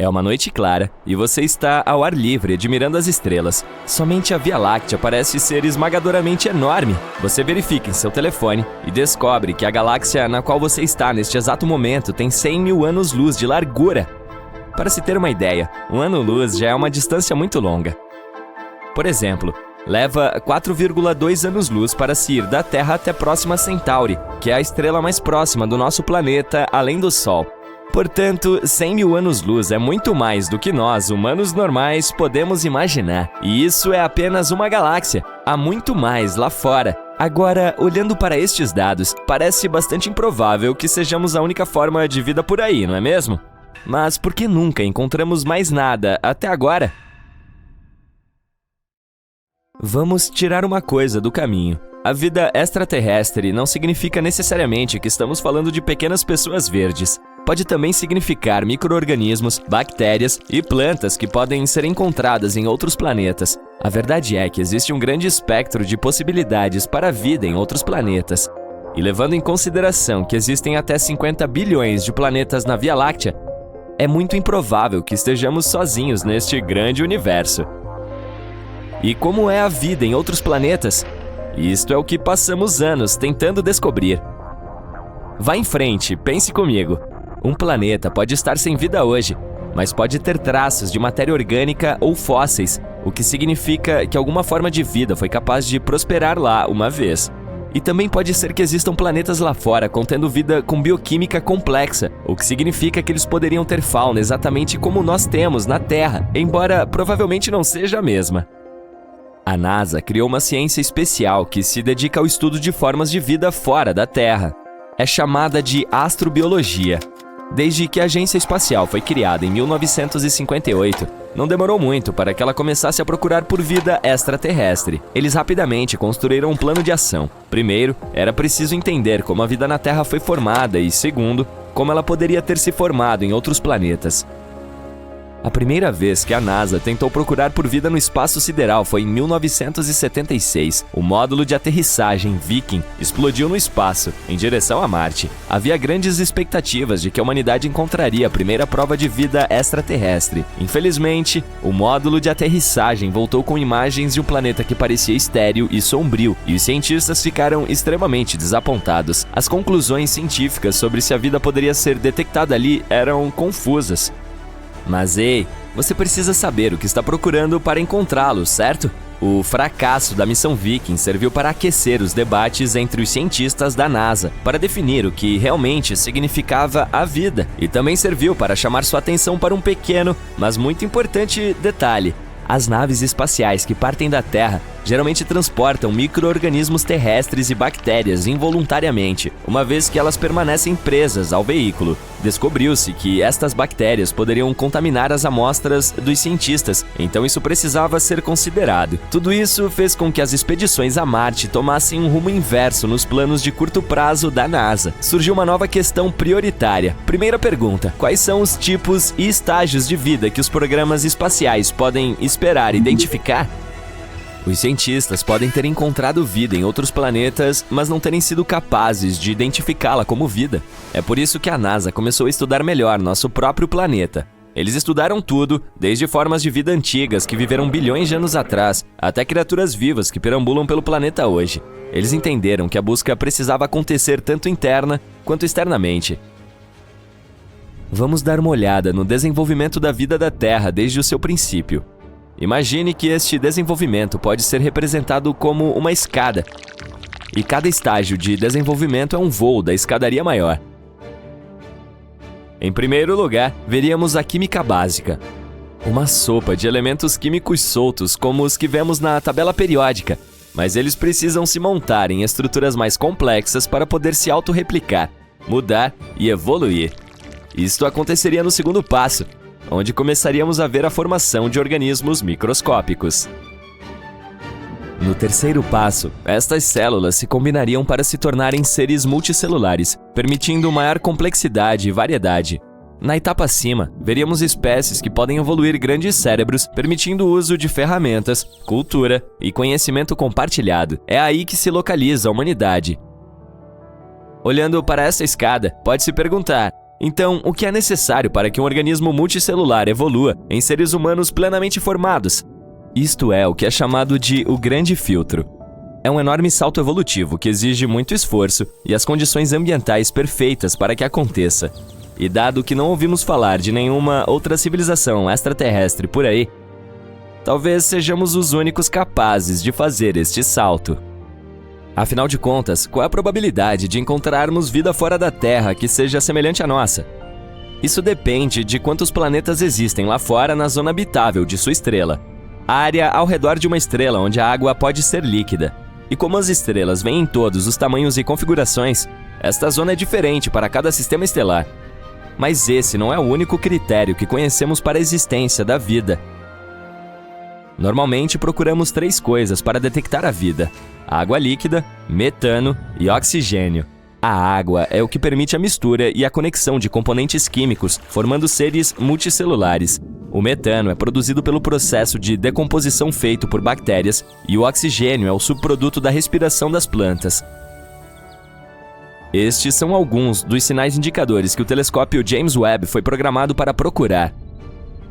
É uma noite clara e você está ao ar livre admirando as estrelas. Somente a Via Láctea parece ser esmagadoramente enorme. Você verifica em seu telefone e descobre que a galáxia na qual você está neste exato momento tem 100 mil anos-luz de largura. Para se ter uma ideia, um ano-luz já é uma distância muito longa. Por exemplo, leva 4,2 anos-luz para se ir da Terra até Próxima Centauri, que é a estrela mais próxima do nosso planeta, além do Sol. Portanto, 100 mil anos-luz é muito mais do que nós, humanos normais, podemos imaginar. E isso é apenas uma galáxia. Há muito mais lá fora. Agora, olhando para estes dados, parece bastante improvável que sejamos a única forma de vida por aí, não é mesmo? Mas por que nunca encontramos mais nada até agora? Vamos tirar uma coisa do caminho. A vida extraterrestre não significa necessariamente que estamos falando de pequenas pessoas verdes. Pode também significar micro-organismos, bactérias e plantas que podem ser encontradas em outros planetas. A verdade é que existe um grande espectro de possibilidades para a vida em outros planetas. E levando em consideração que existem até 50 bilhões de planetas na Via Láctea, é muito improvável que estejamos sozinhos neste grande universo. E como é a vida em outros planetas? Isto é o que passamos anos tentando descobrir. Vá em frente, pense comigo. Um planeta pode estar sem vida hoje, mas pode ter traços de matéria orgânica ou fósseis, o que significa que alguma forma de vida foi capaz de prosperar lá uma vez. E também pode ser que existam planetas lá fora contendo vida com bioquímica complexa, o que significa que eles poderiam ter fauna exatamente como nós temos na Terra, embora provavelmente não seja a mesma. A NASA criou uma ciência especial que se dedica ao estudo de formas de vida fora da Terra. É chamada de astrobiologia. Desde que a Agência Espacial foi criada em 1958, não demorou muito para que ela começasse a procurar por vida extraterrestre. Eles rapidamente construíram um plano de ação. Primeiro, era preciso entender como a vida na Terra foi formada e, segundo, como ela poderia ter se formado em outros planetas. A primeira vez que a NASA tentou procurar por vida no espaço sideral foi em 1976. O módulo de aterrissagem Viking explodiu no espaço, em direção a Marte. Havia grandes expectativas de que a humanidade encontraria a primeira prova de vida extraterrestre. Infelizmente, o módulo de aterrissagem voltou com imagens de um planeta que parecia estéril e sombrio, e os cientistas ficaram extremamente desapontados. As conclusões científicas sobre se a vida poderia ser detectada ali eram confusas. Mas ei, você precisa saber o que está procurando para encontrá-lo, certo? O fracasso da missão Viking serviu para aquecer os debates entre os cientistas da NASA, para definir o que realmente significava a vida, e também serviu para chamar sua atenção para um pequeno, mas muito importante detalhe. As naves espaciais que partem da Terra geralmente transportam micro-organismos terrestres e bactérias involuntariamente, uma vez que elas permanecem presas ao veículo. Descobriu-se que estas bactérias poderiam contaminar as amostras dos cientistas, então isso precisava ser considerado. Tudo isso fez com que as expedições a Marte tomassem um rumo inverso nos planos de curto prazo da NASA. Surgiu uma nova questão prioritária. Primeira pergunta: quais são os tipos e estágios de vida que os programas espaciais podem esperar identificar? Os cientistas podem ter encontrado vida em outros planetas, mas não terem sido capazes de identificá-la como vida. É por isso que a NASA começou a estudar melhor nosso próprio planeta. Eles estudaram tudo, desde formas de vida antigas que viveram bilhões de anos atrás, até criaturas vivas que perambulam pelo planeta hoje. Eles entenderam que a busca precisava acontecer tanto interna quanto externamente. Vamos dar uma olhada no desenvolvimento da vida da Terra desde o seu princípio. Imagine que este desenvolvimento pode ser representado como uma escada, e cada estágio de desenvolvimento é um voo da escadaria maior. Em primeiro lugar, veríamos a química básica, uma sopa de elementos químicos soltos como os que vemos na tabela periódica, mas eles precisam se montar em estruturas mais complexas para poder se autorreplicar, mudar e evoluir. Isto aconteceria no segundo passo, onde começaríamos a ver a formação de organismos microscópicos. No terceiro passo, estas células se combinariam para se tornarem seres multicelulares, permitindo maior complexidade e variedade. Na etapa acima, veríamos espécies que podem evoluir grandes cérebros, permitindo o uso de ferramentas, cultura e conhecimento compartilhado. É aí que se localiza a humanidade. Olhando para essa escada, pode se perguntar: Então, o que é necessário para que um organismo multicelular evolua em seres humanos plenamente formados? Isto é o que é chamado de o grande filtro. É um enorme salto evolutivo que exige muito esforço e as condições ambientais perfeitas para que aconteça. E dado que não ouvimos falar de nenhuma outra civilização extraterrestre por aí, talvez sejamos os únicos capazes de fazer este salto. Afinal de contas, qual é a probabilidade de encontrarmos vida fora da Terra que seja semelhante à nossa? Isso depende de quantos planetas existem lá fora na zona habitável de sua estrela, a área ao redor de uma estrela onde a água pode ser líquida. E como as estrelas vêm em todos os tamanhos e configurações, esta zona é diferente para cada sistema estelar. Mas esse não é o único critério que conhecemos para a existência da vida. Normalmente procuramos 3 coisas para detectar a vida: água líquida, metano e oxigênio. A água é o que permite a mistura e a conexão de componentes químicos, formando seres multicelulares. O metano é produzido pelo processo de decomposição feito por bactérias e o oxigênio é o subproduto da respiração das plantas. Estes são alguns dos sinais indicadores que o telescópio James Webb foi programado para procurar.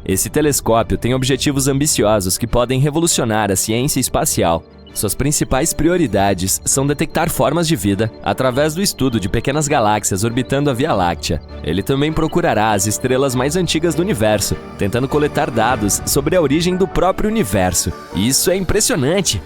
Esse telescópio tem objetivos ambiciosos que podem revolucionar a ciência espacial. Suas principais prioridades são detectar formas de vida através do estudo de pequenas galáxias orbitando a Via Láctea. Ele também procurará as estrelas mais antigas do universo, tentando coletar dados sobre a origem do próprio universo. Isso é impressionante!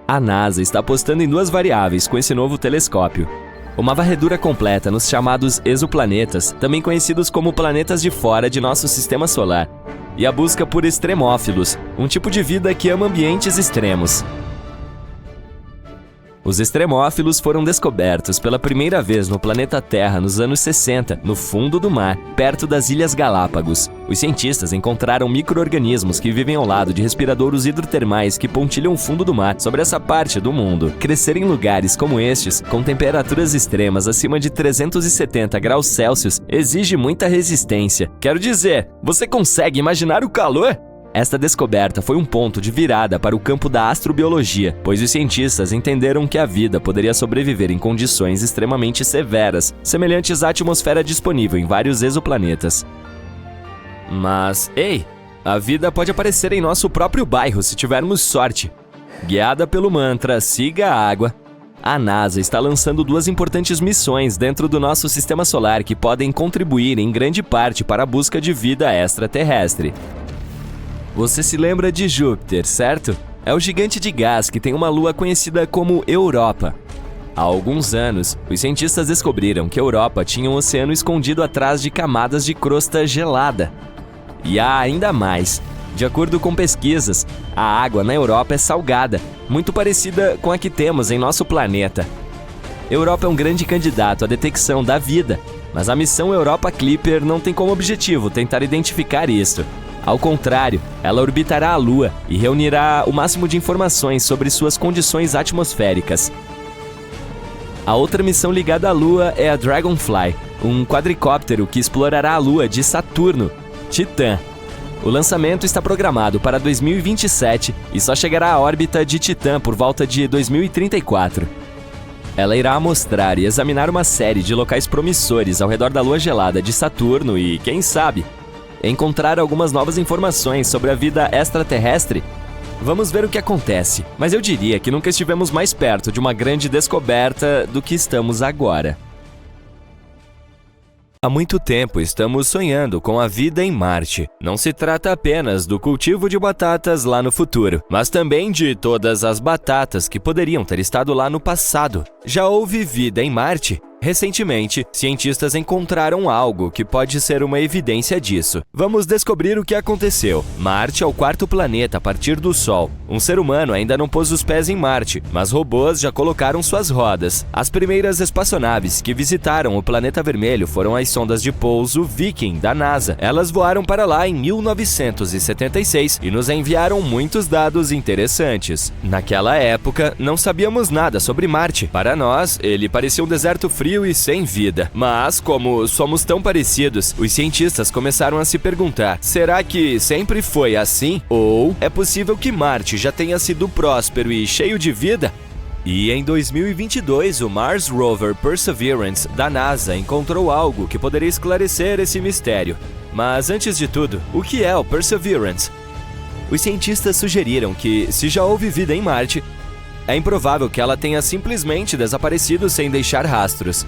A NASA está apostando em 2 variáveis com esse novo telescópio: uma varredura completa nos chamados exoplanetas, também conhecidos como planetas de fora de nosso sistema solar, e a busca por extremófilos, um tipo de vida que ama ambientes extremos. Os extremófilos foram descobertos pela primeira vez no planeta Terra nos anos 60, no fundo do mar, perto das Ilhas Galápagos. Os cientistas encontraram micro-organismos que vivem ao lado de respiradouros hidrotermais que pontilham o fundo do mar sobre essa parte do mundo. Crescer em lugares como estes, com temperaturas extremas acima de 370 graus Celsius, exige muita resistência. Quero dizer, você consegue imaginar o calor? Esta descoberta foi um ponto de virada para o campo da astrobiologia, pois os cientistas entenderam que a vida poderia sobreviver em condições extremamente severas, semelhantes à atmosfera disponível em vários exoplanetas. Mas, ei, a vida pode aparecer em nosso próprio bairro se tivermos sorte. Guiada pelo mantra "Siga a água", a NASA está lançando 2 importantes missões dentro do nosso sistema solar que podem contribuir em grande parte para a busca de vida extraterrestre. Você se lembra de Júpiter, certo? É o gigante de gás que tem uma lua conhecida como Europa. Há alguns anos, os cientistas descobriram que Europa tinha um oceano escondido atrás de camadas de crosta gelada. E há ainda mais. De acordo com pesquisas, a água na Europa é salgada, muito parecida com a que temos em nosso planeta. Europa é um grande candidato à detecção da vida, mas a missão Europa Clipper não tem como objetivo tentar identificar isso. Ao contrário, ela orbitará a Lua e reunirá o máximo de informações sobre suas condições atmosféricas. A outra missão ligada à Lua é a Dragonfly, um quadricóptero que explorará a Lua de Saturno, Titã. O lançamento está programado para 2027 e só chegará à órbita de Titã por volta de 2034. Ela irá amostrar e examinar uma série de locais promissores ao redor da Lua gelada de Saturno e, quem sabe, encontrar algumas novas informações sobre a vida extraterrestre. Vamos ver o que acontece, mas eu diria que nunca estivemos mais perto de uma grande descoberta do que estamos agora. Há muito tempo estamos sonhando com a vida em Marte. Não se trata apenas do cultivo de batatas lá no futuro, mas também de todas as batatas que poderiam ter estado lá no passado. Já houve vida em Marte? Recentemente, cientistas encontraram algo que pode ser uma evidência disso. Vamos descobrir o que aconteceu. Marte é o 4º planeta a partir do Sol. Um ser humano ainda não pôs os pés em Marte, mas robôs já colocaram suas rodas. As primeiras espaçonaves que visitaram o planeta vermelho foram as sondas de pouso Viking, da NASA. Elas voaram para lá em 1976 e nos enviaram muitos dados interessantes. Naquela época, não sabíamos nada sobre Marte. Para nós, ele parecia um deserto frio e sem vida. Mas, como somos tão parecidos, os cientistas começaram a se perguntar: será que sempre foi assim? Ou é possível que Marte já tenha sido próspero e cheio de vida? E em 2022, o Mars Rover Perseverance da NASA encontrou algo que poderia esclarecer esse mistério. Mas antes de tudo, o que é o Perseverance? Os cientistas sugeriram que, se já houve vida em Marte, é improvável que ela tenha simplesmente desaparecido sem deixar rastros.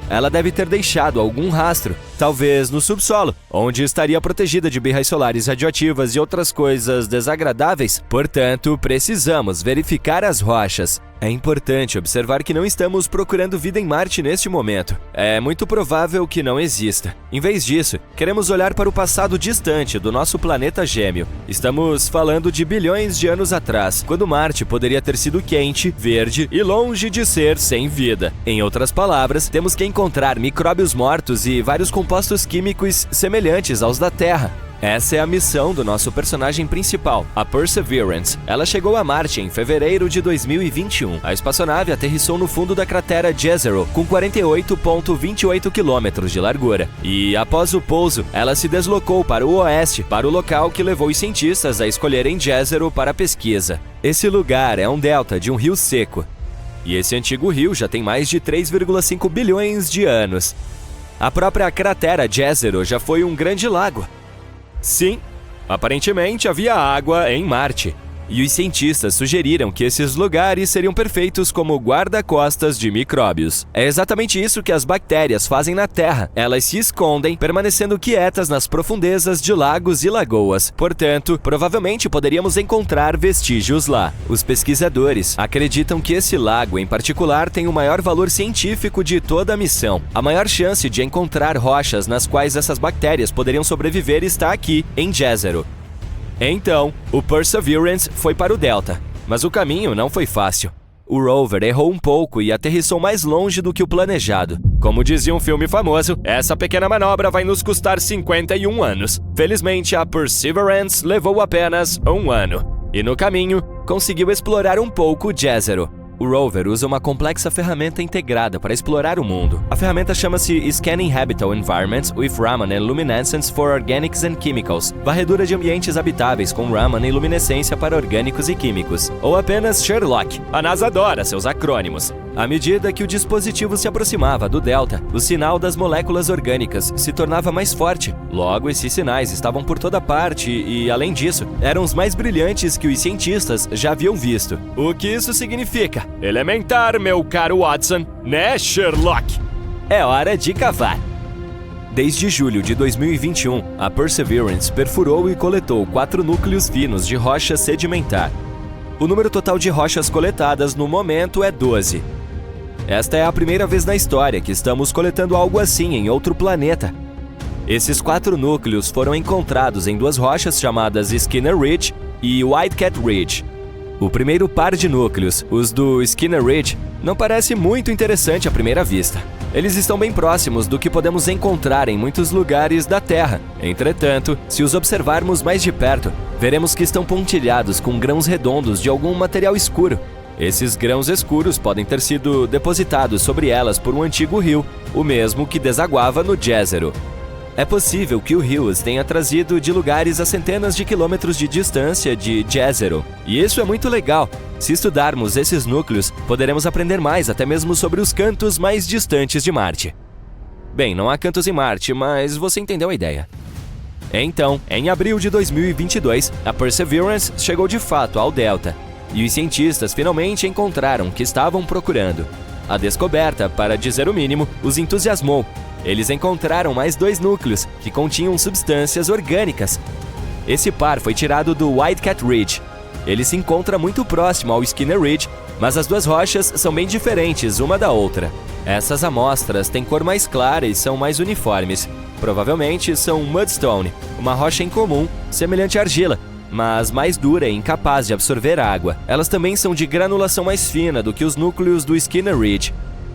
Ela deve ter deixado algum rastro, talvez no subsolo, onde estaria protegida de birras solares radioativas e outras coisas desagradáveis. Portanto, precisamos verificar as rochas. É importante observar que não estamos procurando vida em Marte neste momento. É muito provável que não exista. Em vez disso, queremos olhar para o passado distante do nosso planeta gêmeo. Estamos falando de bilhões de anos atrás, quando Marte poderia ter sido quente, verde e longe de ser sem vida. Em outras palavras, temos que encontrar micróbios mortos e vários compostos químicos semelhantes aos da Terra. Essa é a missão do nosso personagem principal, a Perseverance. Ela chegou a Marte em fevereiro de 2021. A espaçonave aterrissou no fundo da cratera Jezero, com 48,28 km de largura. E, após o pouso, ela se deslocou para o oeste, para o local que levou os cientistas a escolherem Jezero para a pesquisa. Esse lugar é um delta de um rio seco. E esse antigo rio já tem mais de 3,5 bilhões de anos. A própria cratera Jezero já foi um grande lago. Sim, aparentemente havia água em Marte, e os cientistas sugeriram que esses lugares seriam perfeitos como guarda-costas de micróbios. É exatamente isso que as bactérias fazem na Terra. Elas se escondem, permanecendo quietas nas profundezas de lagos e lagoas. Portanto, provavelmente poderíamos encontrar vestígios lá. Os pesquisadores acreditam que esse lago em particular tem o maior valor científico de toda a missão. A maior chance de encontrar rochas nas quais essas bactérias poderiam sobreviver está aqui, em Jezero. Então, o Perseverance foi para o delta, mas o caminho não foi fácil. O rover errou um pouco e aterrissou mais longe do que o planejado. Como dizia um filme famoso, essa pequena manobra vai nos custar 51 anos. Felizmente, a Perseverance levou apenas 1 ano. E no caminho, conseguiu explorar um pouco Jezero. O rover usa uma complexa ferramenta integrada para explorar o mundo. A ferramenta chama-se Scanning Habitable Environments with Raman and Luminescence for Organics and Chemicals, varredura de ambientes habitáveis com Raman e luminescência para orgânicos e químicos, ou apenas Sherlock. A NASA adora seus acrônimos. À medida que o dispositivo se aproximava do delta, o sinal das moléculas orgânicas se tornava mais forte. Logo, esses sinais estavam por toda parte e, além disso, eram os mais brilhantes que os cientistas já haviam visto. O que isso significa? Elementar, meu caro Watson, né, Sherlock? É hora de cavar. Desde julho de 2021, a Perseverance perfurou e coletou 4 núcleos finos de rocha sedimentar. O número total de rochas coletadas no momento é 12. Esta é a primeira vez na história que estamos coletando algo assim em outro planeta. Esses 4 núcleos foram encontrados em 2 rochas chamadas Skinner Ridge e Whitecat Ridge. O primeiro par de núcleos, os do Skinner Ridge, não parece muito interessante à primeira vista. Eles estão bem próximos do que podemos encontrar em muitos lugares da Terra. Entretanto, se os observarmos mais de perto, veremos que estão pontilhados com grãos redondos de algum material escuro. Esses grãos escuros podem ter sido depositados sobre elas por um antigo rio, o mesmo que desaguava no Jezero. É possível que o rio os tenha trazido de lugares a centenas de quilômetros de distância de Jezero. E isso é muito legal. Se estudarmos esses núcleos, poderemos aprender mais até mesmo sobre os cantos mais distantes de Marte. Bem, não há cantos em Marte, mas você entendeu a ideia. Então, em abril de 2022, a Perseverance chegou de fato ao delta. E os cientistas finalmente encontraram o que estavam procurando. A descoberta, para dizer o mínimo, os entusiasmou. Eles encontraram mais 2 núcleos, que continham substâncias orgânicas. Esse par foi tirado do Whitecat Ridge. Ele se encontra muito próximo ao Skinner Ridge, mas as 2 rochas são bem diferentes uma da outra. Essas amostras têm cor mais clara e são mais uniformes. Provavelmente são mudstone, uma rocha incomum, semelhante à argila, mas mais dura e incapaz de absorver água. Elas também são de granulação mais fina do que os núcleos do Skinner Ridge.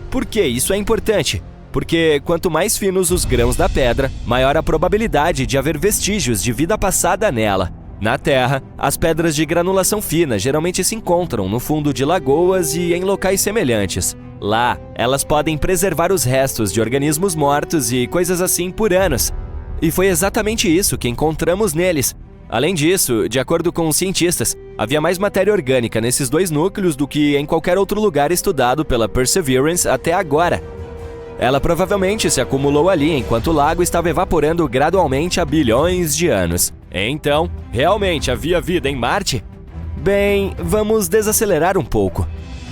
Por que isso é importante? Porque quanto mais finos os grãos da pedra, maior a probabilidade de haver vestígios de vida passada nela. Na Terra, as pedras de granulação fina geralmente se encontram no fundo de lagoas e em locais semelhantes. Lá, elas podem preservar os restos de organismos mortos e coisas assim por anos. E foi exatamente isso que encontramos neles. Além disso, de acordo com os cientistas, havia mais matéria orgânica nesses dois núcleos do que em qualquer outro lugar estudado pela Perseverance até agora. Ela provavelmente se acumulou ali enquanto o lago estava evaporando gradualmente há bilhões de anos. Então, realmente havia vida em Marte? Bem, vamos desacelerar um pouco.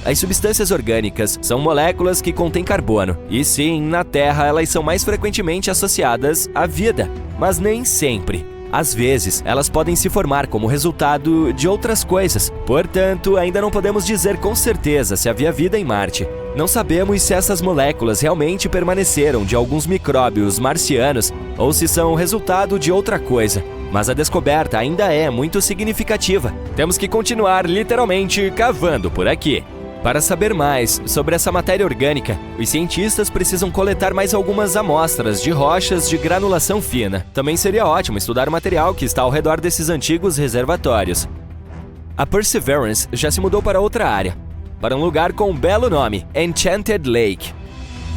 As substâncias orgânicas são moléculas que contêm carbono, e sim, na Terra elas são mais frequentemente associadas à vida, mas nem sempre. Às vezes, elas podem se formar como resultado de outras coisas. Portanto, ainda não podemos dizer com certeza se havia vida em Marte. Não sabemos se essas moléculas realmente permaneceram de alguns micróbios marcianos ou se são resultado de outra coisa. Mas a descoberta ainda é muito significativa. Temos que continuar literalmente cavando por aqui. Para saber mais sobre essa matéria orgânica, os cientistas precisam coletar mais algumas amostras de rochas de granulação fina. Também seria ótimo estudar o material que está ao redor desses antigos reservatórios. A Perseverance já se mudou para outra área, para um lugar com um belo nome, Enchanted Lake.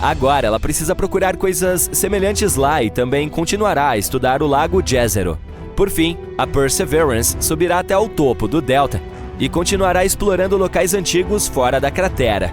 Agora ela precisa procurar coisas semelhantes lá e também continuará a estudar o Lago Jezero. Por fim, a Perseverance subirá até ao topo do delta e continuará explorando locais antigos fora da cratera.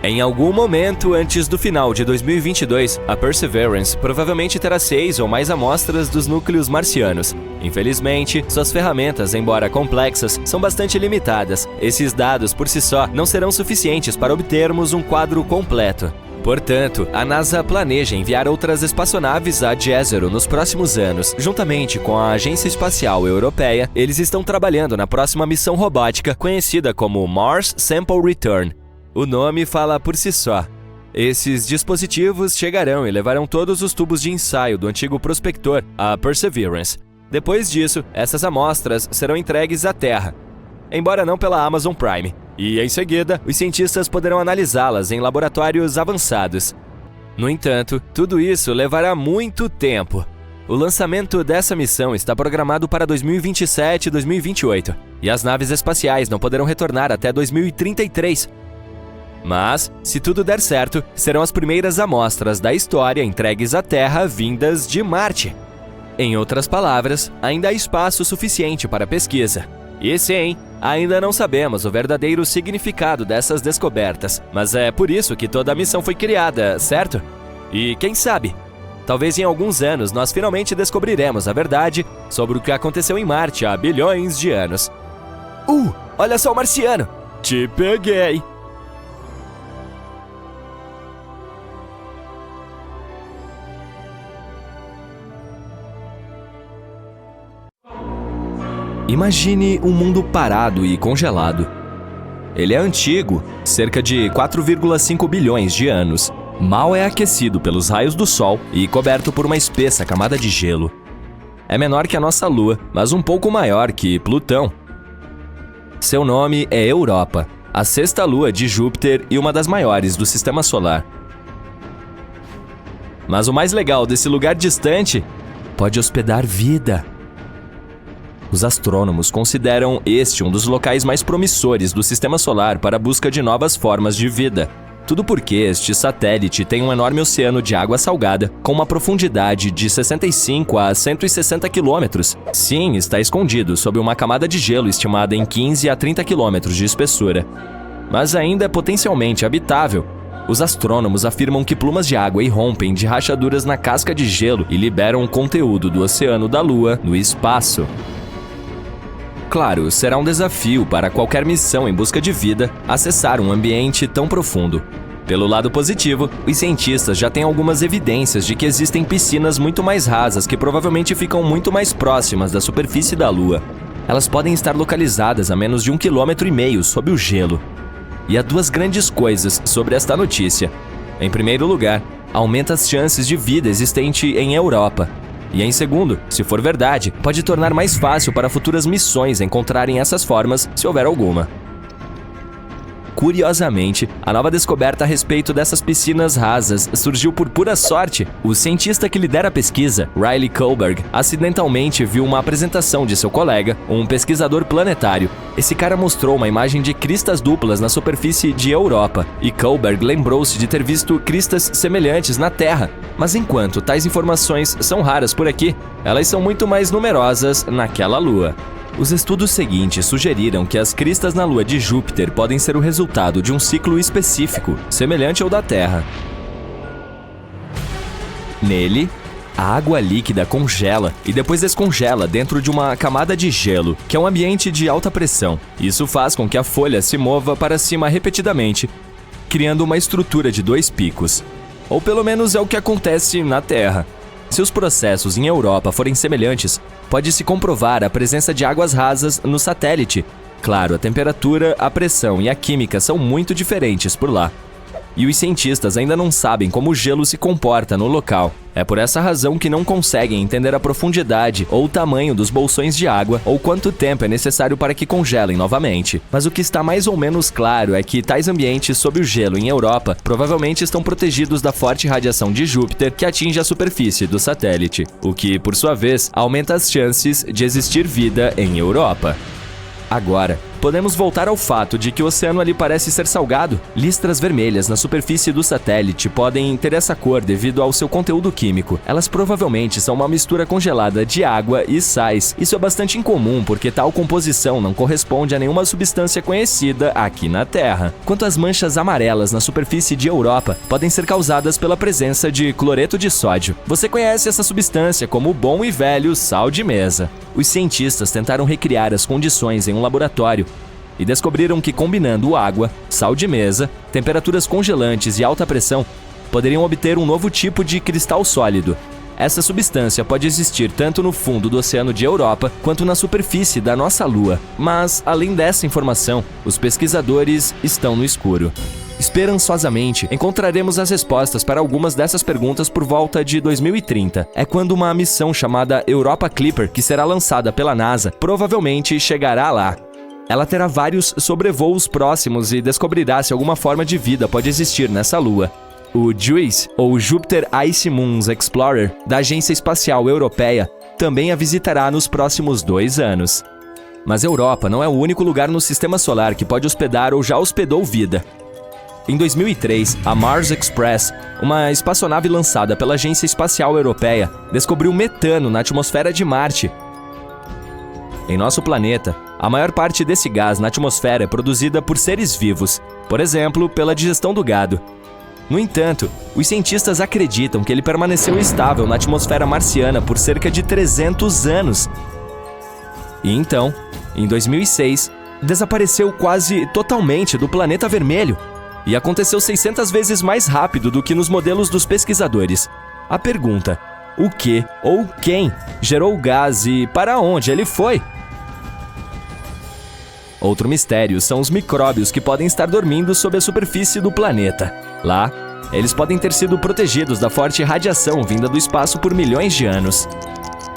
Em algum momento antes do final de 2022, a Perseverance provavelmente terá 6 ou mais amostras dos núcleos marcianos. Infelizmente, suas ferramentas, embora complexas, são bastante limitadas. Esses dados por si só não serão suficientes para obtermos um quadro completo. Portanto, a NASA planeja enviar outras espaçonaves a Jezero nos próximos anos. Juntamente com a Agência Espacial Europeia, eles estão trabalhando na próxima missão robótica conhecida como Mars Sample Return. O nome fala por si só. Esses dispositivos chegarão e levarão todos os tubos de ensaio do antigo prospector, a Perseverance. Depois disso, essas amostras serão entregues à Terra, embora não pela Amazon Prime. E, em seguida, os cientistas poderão analisá-las em laboratórios avançados. No entanto, tudo isso levará muito tempo. O lançamento dessa missão está programado para 2027 e 2028, e as naves espaciais não poderão retornar até 2033. Mas, se tudo der certo, serão as primeiras amostras da história entregues à Terra vindas de Marte. Em outras palavras, ainda há espaço suficiente para pesquisa. E sim, ainda não sabemos o verdadeiro significado dessas descobertas, mas é por isso que toda a missão foi criada, certo? E quem sabe, talvez em alguns anos nós finalmente descobriremos a verdade sobre o que aconteceu em Marte há bilhões de anos. Olha só o marciano! Te peguei! Imagine um mundo parado e congelado. Ele é antigo, cerca de 4,5 bilhões de anos. Mal é aquecido pelos raios do Sol e coberto por uma espessa camada de gelo. É menor que a nossa Lua, mas um pouco maior que Plutão. Seu nome é Europa, a sexta lua de Júpiter e uma das maiores do Sistema Solar. Mas o mais legal desse lugar distante pode hospedar vida. Os astrônomos consideram este um dos locais mais promissores do Sistema Solar para a busca de novas formas de vida. Tudo porque este satélite tem um enorme oceano de água salgada com uma profundidade de 65 a 160 quilômetros. Sim, está escondido sob uma camada de gelo estimada em 15 a 30 quilômetros de espessura. Mas ainda é potencialmente habitável. Os astrônomos afirmam que plumas de água irrompem de rachaduras na casca de gelo e liberam o conteúdo do oceano da Lua no espaço. Claro, será um desafio para qualquer missão em busca de vida acessar um ambiente tão profundo. Pelo lado positivo, os cientistas já têm algumas evidências de que existem piscinas muito mais rasas que provavelmente ficam muito mais próximas da superfície da Lua. Elas podem estar localizadas a menos de 1,5 km sob o gelo. E há duas grandes coisas sobre esta notícia. Em primeiro lugar, aumenta as chances de vida existente em Europa. E em segundo, se for verdade, pode tornar mais fácil para futuras missões encontrarem essas formas, se houver alguma. Curiosamente, a nova descoberta a respeito dessas piscinas rasas surgiu por pura sorte. O cientista que lidera a pesquisa, Riley Kohlberg, acidentalmente viu uma apresentação de seu colega, um pesquisador planetário. Esse cara mostrou uma imagem de cristas duplas na superfície de Europa, e Kohlberg lembrou-se de ter visto cristas semelhantes na Terra. Mas enquanto tais informações são raras por aqui, elas são muito mais numerosas naquela lua. Os estudos seguintes sugeriram que as cristas na lua de Júpiter podem ser o resultado de um ciclo específico, semelhante ao da Terra. Nele, a água líquida congela e depois descongela dentro de uma camada de gelo, que é um ambiente de alta pressão. Isso faz com que a folha se mova para cima repetidamente, criando uma estrutura de 2 picos. Ou pelo menos é o que acontece na Terra. Se os processos em Europa forem semelhantes, pode-se comprovar a presença de águas rasas no satélite. Claro, a temperatura, a pressão e a química são muito diferentes por lá. E os cientistas ainda não sabem como o gelo se comporta no local. É por essa razão que não conseguem entender a profundidade ou o tamanho dos bolsões de água ou quanto tempo é necessário para que congelem novamente. Mas o que está mais ou menos claro é que tais ambientes sob o gelo em Europa provavelmente estão protegidos da forte radiação de Júpiter que atinge a superfície do satélite, o que, por sua vez, aumenta as chances de existir vida em Europa. Agora, podemos voltar ao fato de que o oceano ali parece ser salgado. Listras vermelhas na superfície do satélite podem ter essa cor devido ao seu conteúdo químico. Elas provavelmente são uma mistura congelada de água e sais. Isso é bastante incomum porque tal composição não corresponde a nenhuma substância conhecida aqui na Terra. Quanto às manchas amarelas na superfície de Europa, podem ser causadas pela presença de cloreto de sódio. Você conhece essa substância como o bom e velho sal de mesa. Os cientistas tentaram recriar as condições em um laboratório e descobriram que combinando água, sal de mesa, temperaturas congelantes e alta pressão, poderiam obter um novo tipo de cristal sólido. Essa substância pode existir tanto no fundo do oceano de Europa quanto na superfície da nossa Lua. Mas, além dessa informação, os pesquisadores estão no escuro. Esperançosamente, encontraremos as respostas para algumas dessas perguntas por volta de 2030. É quando uma missão chamada Europa Clipper, que será lançada pela NASA, provavelmente chegará lá. Ela terá vários sobrevoos próximos e descobrirá se alguma forma de vida pode existir nessa lua. O JUICE, ou Jupiter Ice Moons Explorer, da Agência Espacial Europeia, também a visitará nos próximos 2 anos. Mas Europa não é o único lugar no Sistema Solar que pode hospedar ou já hospedou vida. Em 2003, a Mars Express, uma espaçonave lançada pela Agência Espacial Europeia, descobriu metano na atmosfera de Marte. Em nosso planeta, a maior parte desse gás na atmosfera é produzida por seres vivos, por exemplo, pela digestão do gado. No entanto, os cientistas acreditam que ele permaneceu estável na atmosfera marciana por cerca de 300 anos. E então, em 2006, desapareceu quase totalmente do planeta vermelho. E aconteceu 600 vezes mais rápido do que nos modelos dos pesquisadores. A pergunta, o que ou quem gerou o gás e para onde ele foi? Outro mistério são os micróbios que podem estar dormindo sob a superfície do planeta. Lá, eles podem ter sido protegidos da forte radiação vinda do espaço por milhões de anos.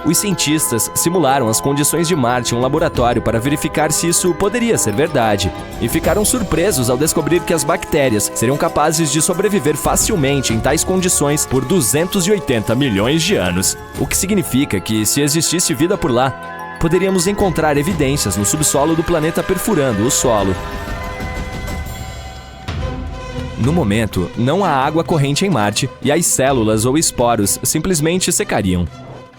Os cientistas simularam as condições de Marte em um laboratório para verificar se isso poderia ser verdade, e ficaram surpresos ao descobrir que as bactérias seriam capazes de sobreviver facilmente em tais condições por 280 milhões de anos, o que significa que, se existisse vida por lá, poderíamos encontrar evidências no subsolo do planeta perfurando o solo. No momento, não há água corrente em Marte e as células ou esporos simplesmente secariam.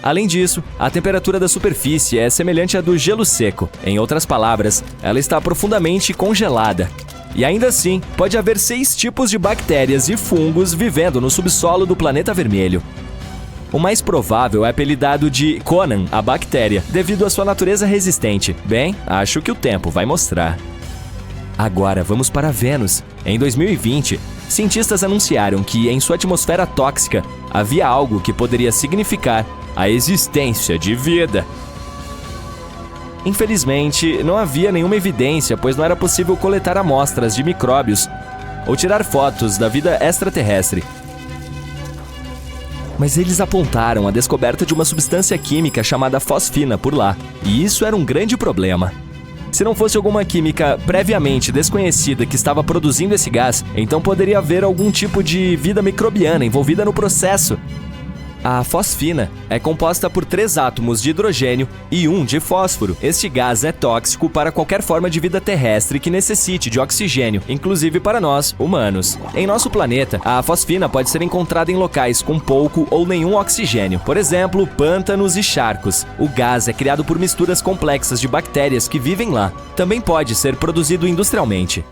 Além disso, a temperatura da superfície é semelhante à do gelo seco. Em outras palavras, ela está profundamente congelada. E ainda assim, pode haver 6 tipos de bactérias e fungos vivendo no subsolo do planeta vermelho. O mais provável é apelidado de Conan, a bactéria, devido à sua natureza resistente. Bem, acho que o tempo vai mostrar. Agora vamos para Vênus. Em 2020, cientistas anunciaram que em sua atmosfera tóxica havia algo que poderia significar a existência de vida. Infelizmente, não havia nenhuma evidência, pois não era possível coletar amostras de micróbios ou tirar fotos da vida extraterrestre. Mas eles apontaram a descoberta de uma substância química chamada fosfina por lá, e isso era um grande problema. Se não fosse alguma química previamente desconhecida que estava produzindo esse gás, então poderia haver algum tipo de vida microbiana envolvida no processo. A fosfina é composta por 3 átomos de hidrogênio e 1 de fósforo. Este gás é tóxico para qualquer forma de vida terrestre que necessite de oxigênio, inclusive para nós, humanos. Em nosso planeta, a fosfina pode ser encontrada em locais com pouco ou nenhum oxigênio, por exemplo, pântanos e charcos. O gás é criado por misturas complexas de bactérias que vivem lá. Também pode ser produzido industrialmente.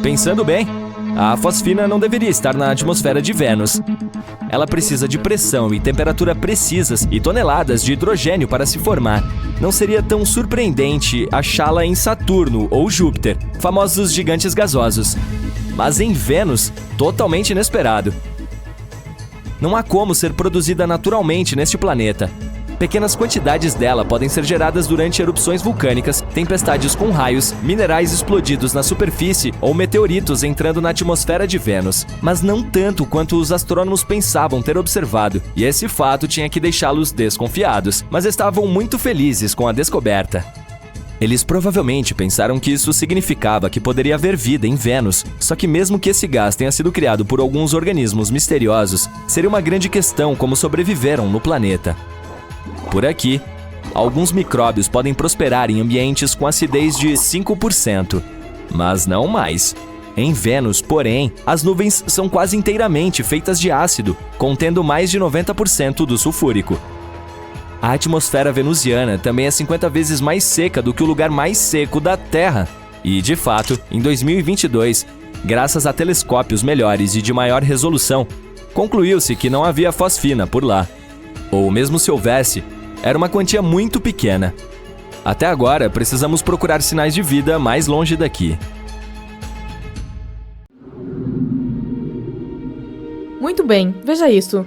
Pensando bem, a fosfina não deveria estar na atmosfera de Vênus. Ela precisa de pressão e temperatura precisas e toneladas de hidrogênio para se formar. Não seria tão surpreendente achá-la em Saturno ou Júpiter, famosos gigantes gasosos. Mas em Vênus, totalmente inesperado. Não há como ser produzida naturalmente neste planeta. Pequenas quantidades dela podem ser geradas durante erupções vulcânicas, tempestades com raios, minerais explodidos na superfície ou meteoritos entrando na atmosfera de Vênus, mas não tanto quanto os astrônomos pensavam ter observado, e esse fato tinha que deixá-los desconfiados, mas estavam muito felizes com a descoberta. Eles provavelmente pensaram que isso significava que poderia haver vida em Vênus, só que mesmo que esse gás tenha sido criado por alguns organismos misteriosos, seria uma grande questão como sobreviveram no planeta. Por aqui, alguns micróbios podem prosperar em ambientes com acidez de 5%, mas não mais. Em Vênus, porém, as nuvens são quase inteiramente feitas de ácido, contendo mais de 90% do sulfúrico. A atmosfera venusiana também é 50 vezes mais seca do que o lugar mais seco da Terra. E, de fato, em 2022, graças a telescópios melhores e de maior resolução, concluiu-se que não havia fosfina por lá. Ou mesmo se houvesse, era uma quantia muito pequena. Até agora, precisamos procurar sinais de vida mais longe daqui. Muito bem, veja isso.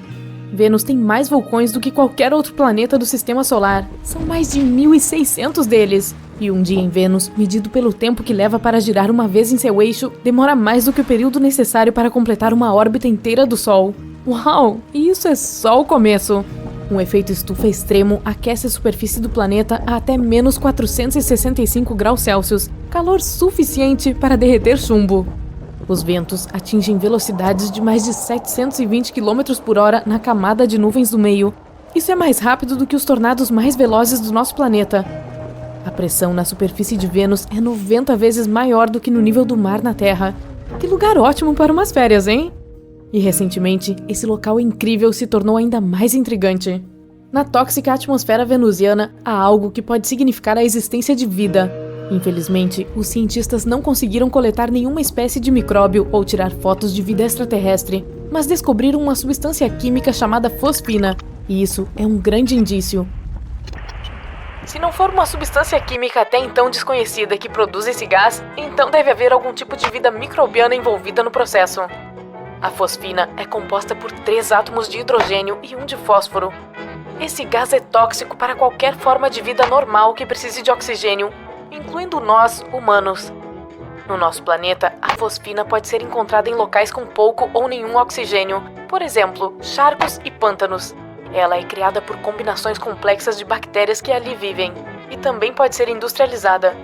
Vênus tem mais vulcões do que qualquer outro planeta do Sistema Solar. São mais de 1.600 deles. E um dia em Vênus, medido pelo tempo que leva para girar uma vez em seu eixo, demora mais do que o período necessário para completar uma órbita inteira do Sol. Uau! E isso é só o começo! Um efeito estufa extremo aquece a superfície do planeta a até menos 465 graus Celsius, calor suficiente para derreter chumbo. Os ventos atingem velocidades de mais de 720 km por hora na camada de nuvens do meio. Isso é mais rápido do que os tornados mais velozes do nosso planeta. A pressão na superfície de Vênus é 90 vezes maior do que no nível do mar na Terra. Que lugar ótimo para umas férias, hein? E recentemente, esse local incrível se tornou ainda mais intrigante. Na tóxica atmosfera venusiana, há algo que pode significar a existência de vida. Infelizmente, os cientistas não conseguiram coletar nenhuma espécie de micróbio ou tirar fotos de vida extraterrestre, mas descobriram uma substância química chamada fosfina, e isso é um grande indício. Se não for uma substância química até então desconhecida que produz esse gás, então deve haver algum tipo de vida microbiana envolvida no processo. A fosfina é composta por 3 átomos de hidrogênio e 1 de fósforo. Esse gás é tóxico para qualquer forma de vida normal que precise de oxigênio, incluindo nós, humanos. No nosso planeta, a fosfina pode ser encontrada em locais com pouco ou nenhum oxigênio, por exemplo, charcos e pântanos. Ela é criada por combinações complexas de bactérias que ali vivem, e também pode ser industrializada.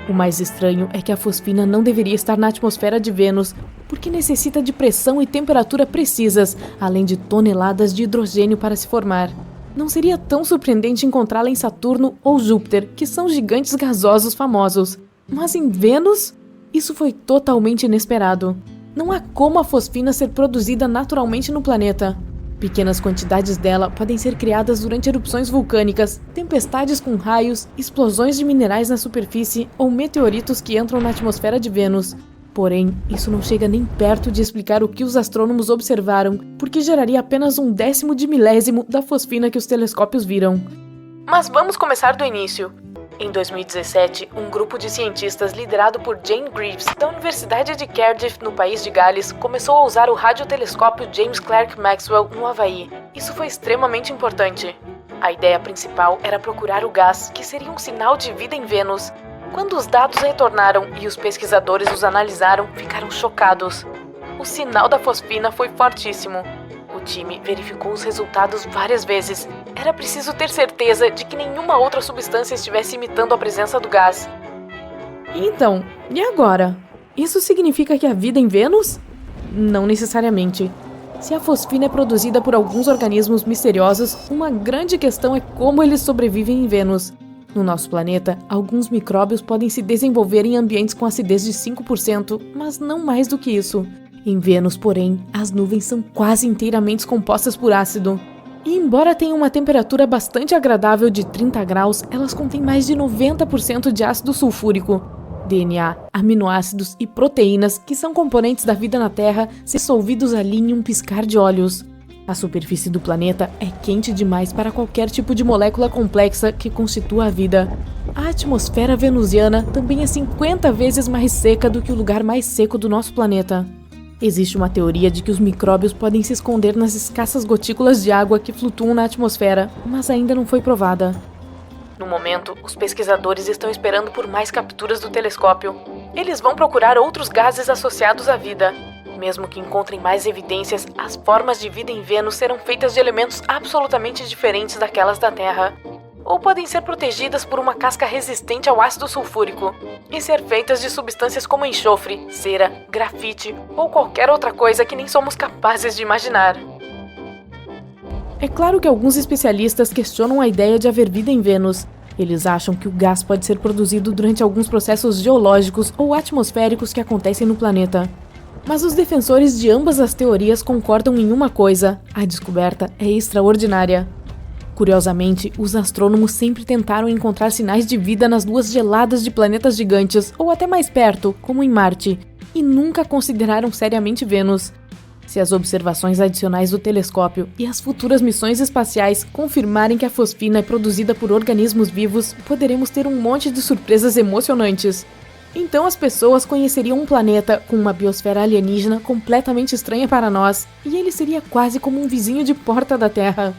O mais estranho é que a fosfina não deveria estar na atmosfera de Vênus, porque necessita de pressão e temperatura precisas, além de toneladas de hidrogênio para se formar. Não seria tão surpreendente encontrá-la em Saturno ou Júpiter, que são gigantes gasosos famosos. Mas em Vênus? Isso foi totalmente inesperado. Não há como a fosfina ser produzida naturalmente no planeta. Pequenas quantidades dela podem ser criadas durante erupções vulcânicas, tempestades com raios, explosões de minerais na superfície ou meteoritos que entram na atmosfera de Vênus. Porém, isso não chega nem perto de explicar o que os astrônomos observaram, porque geraria apenas 1/10 de milésimo da fosfina que os telescópios viram. Mas vamos começar do início. Em 2017, um grupo de cientistas liderado por Jane Greaves, da Universidade de Cardiff, no país de Gales, começou a usar o radiotelescópio James Clerk Maxwell, no Havaí. Isso foi extremamente importante. A ideia principal era procurar o gás, que seria um sinal de vida em Vênus. Quando os dados retornaram e os pesquisadores os analisaram, ficaram chocados. O sinal da fosfina foi fortíssimo. O time verificou os resultados várias vezes era preciso ter certeza de que nenhuma outra substância estivesse imitando a presença do gás. Então, e agora? Isso significa que há vida em Vênus? Não necessariamente. Se a fosfina é produzida por alguns organismos misteriosos, uma grande questão é como eles sobrevivem em Vênus. No nosso planeta, alguns micróbios podem se desenvolver em ambientes com acidez de 5%, mas não mais do que isso. Em Vênus, porém, as nuvens são quase inteiramente compostas por ácido. E embora tenham uma temperatura bastante agradável de 30 graus, elas contêm mais de 90% de ácido sulfúrico. DNA, aminoácidos e proteínas, que são componentes da vida na Terra, se dissolvidos ali em um piscar de olhos. A superfície do planeta é quente demais para qualquer tipo de molécula complexa que constitua a vida. A atmosfera venusiana também é 50 vezes mais seca do que o lugar mais seco do nosso planeta. Existe uma teoria de que os micróbios podem se esconder nas escassas gotículas de água que flutuam na atmosfera, mas ainda não foi provada. No momento, os pesquisadores estão esperando por mais capturas do telescópio. Eles vão procurar outros gases associados à vida. Mesmo que encontrem mais evidências, as formas de vida em Vênus serão feitas de elementos absolutamente diferentes daquelas da Terra. Ou podem ser protegidas por uma casca resistente ao ácido sulfúrico, e ser feitas de substâncias como enxofre, cera, grafite ou qualquer outra coisa que nem somos capazes de imaginar. É claro que alguns especialistas questionam a ideia de haver vida em Vênus. Eles acham que o gás pode ser produzido durante alguns processos geológicos ou atmosféricos que acontecem no planeta. Mas os defensores de ambas as teorias concordam em uma coisa: a descoberta é extraordinária. Curiosamente, os astrônomos sempre tentaram encontrar sinais de vida nas luas geladas de planetas gigantes, ou até mais perto, como em Marte, e nunca consideraram seriamente Vênus. Se as observações adicionais do telescópio e as futuras missões espaciais confirmarem que a fosfina é produzida por organismos vivos, poderemos ter um monte de surpresas emocionantes. Então as pessoas conheceriam um planeta com uma biosfera alienígena completamente estranha para nós, e ele seria quase como um vizinho de porta da Terra.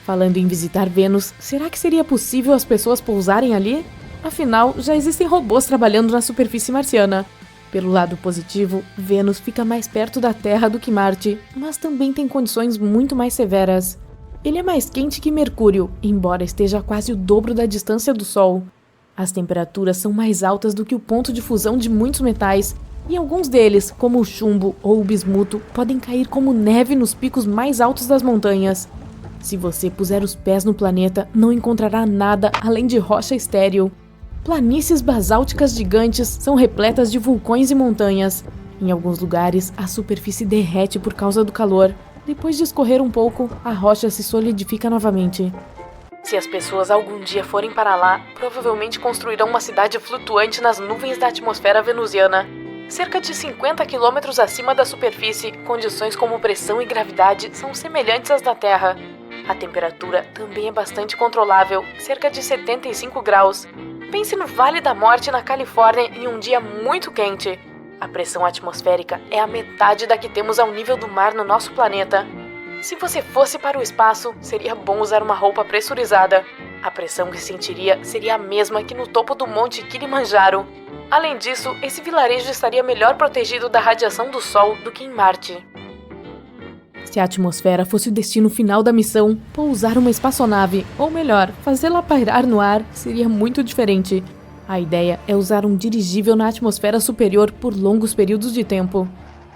Falando em visitar Vênus, será que seria possível as pessoas pousarem ali? Afinal, já existem robôs trabalhando na superfície marciana. Pelo lado positivo, Vênus fica mais perto da Terra do que Marte, mas também tem condições muito mais severas. Ele é mais quente que Mercúrio, embora esteja a quase o dobro da distância do Sol. As temperaturas são mais altas do que o ponto de fusão de muitos metais, e alguns deles, como o chumbo ou o bismuto, podem cair como neve nos picos mais altos das montanhas. Se você puser os pés no planeta, não encontrará nada além de rocha estéril. Planícies basálticas gigantes são repletas de vulcões e montanhas. Em alguns lugares, a superfície derrete por causa do calor. Depois de escorrer um pouco, a rocha se solidifica novamente. Se as pessoas algum dia forem para lá, provavelmente construirão uma cidade flutuante nas nuvens da atmosfera venusiana. Cerca de 50 quilômetros acima da superfície, condições como pressão e gravidade são semelhantes às da Terra. A temperatura também é bastante controlável, cerca de 75 graus. Pense no Vale da Morte, na Califórnia, em um dia muito quente. A pressão atmosférica é a metade da que temos ao nível do mar no nosso planeta. Se você fosse para o espaço, seria bom usar uma roupa pressurizada. A pressão que sentiria seria a mesma que no topo do Monte Kilimanjaro. Além disso, esse vilarejo estaria melhor protegido da radiação do Sol do que em Marte. Se a atmosfera fosse o destino final da missão, pousar uma espaçonave, ou melhor, fazê-la pairar no ar, seria muito diferente. A ideia é usar um dirigível na atmosfera superior por longos períodos de tempo.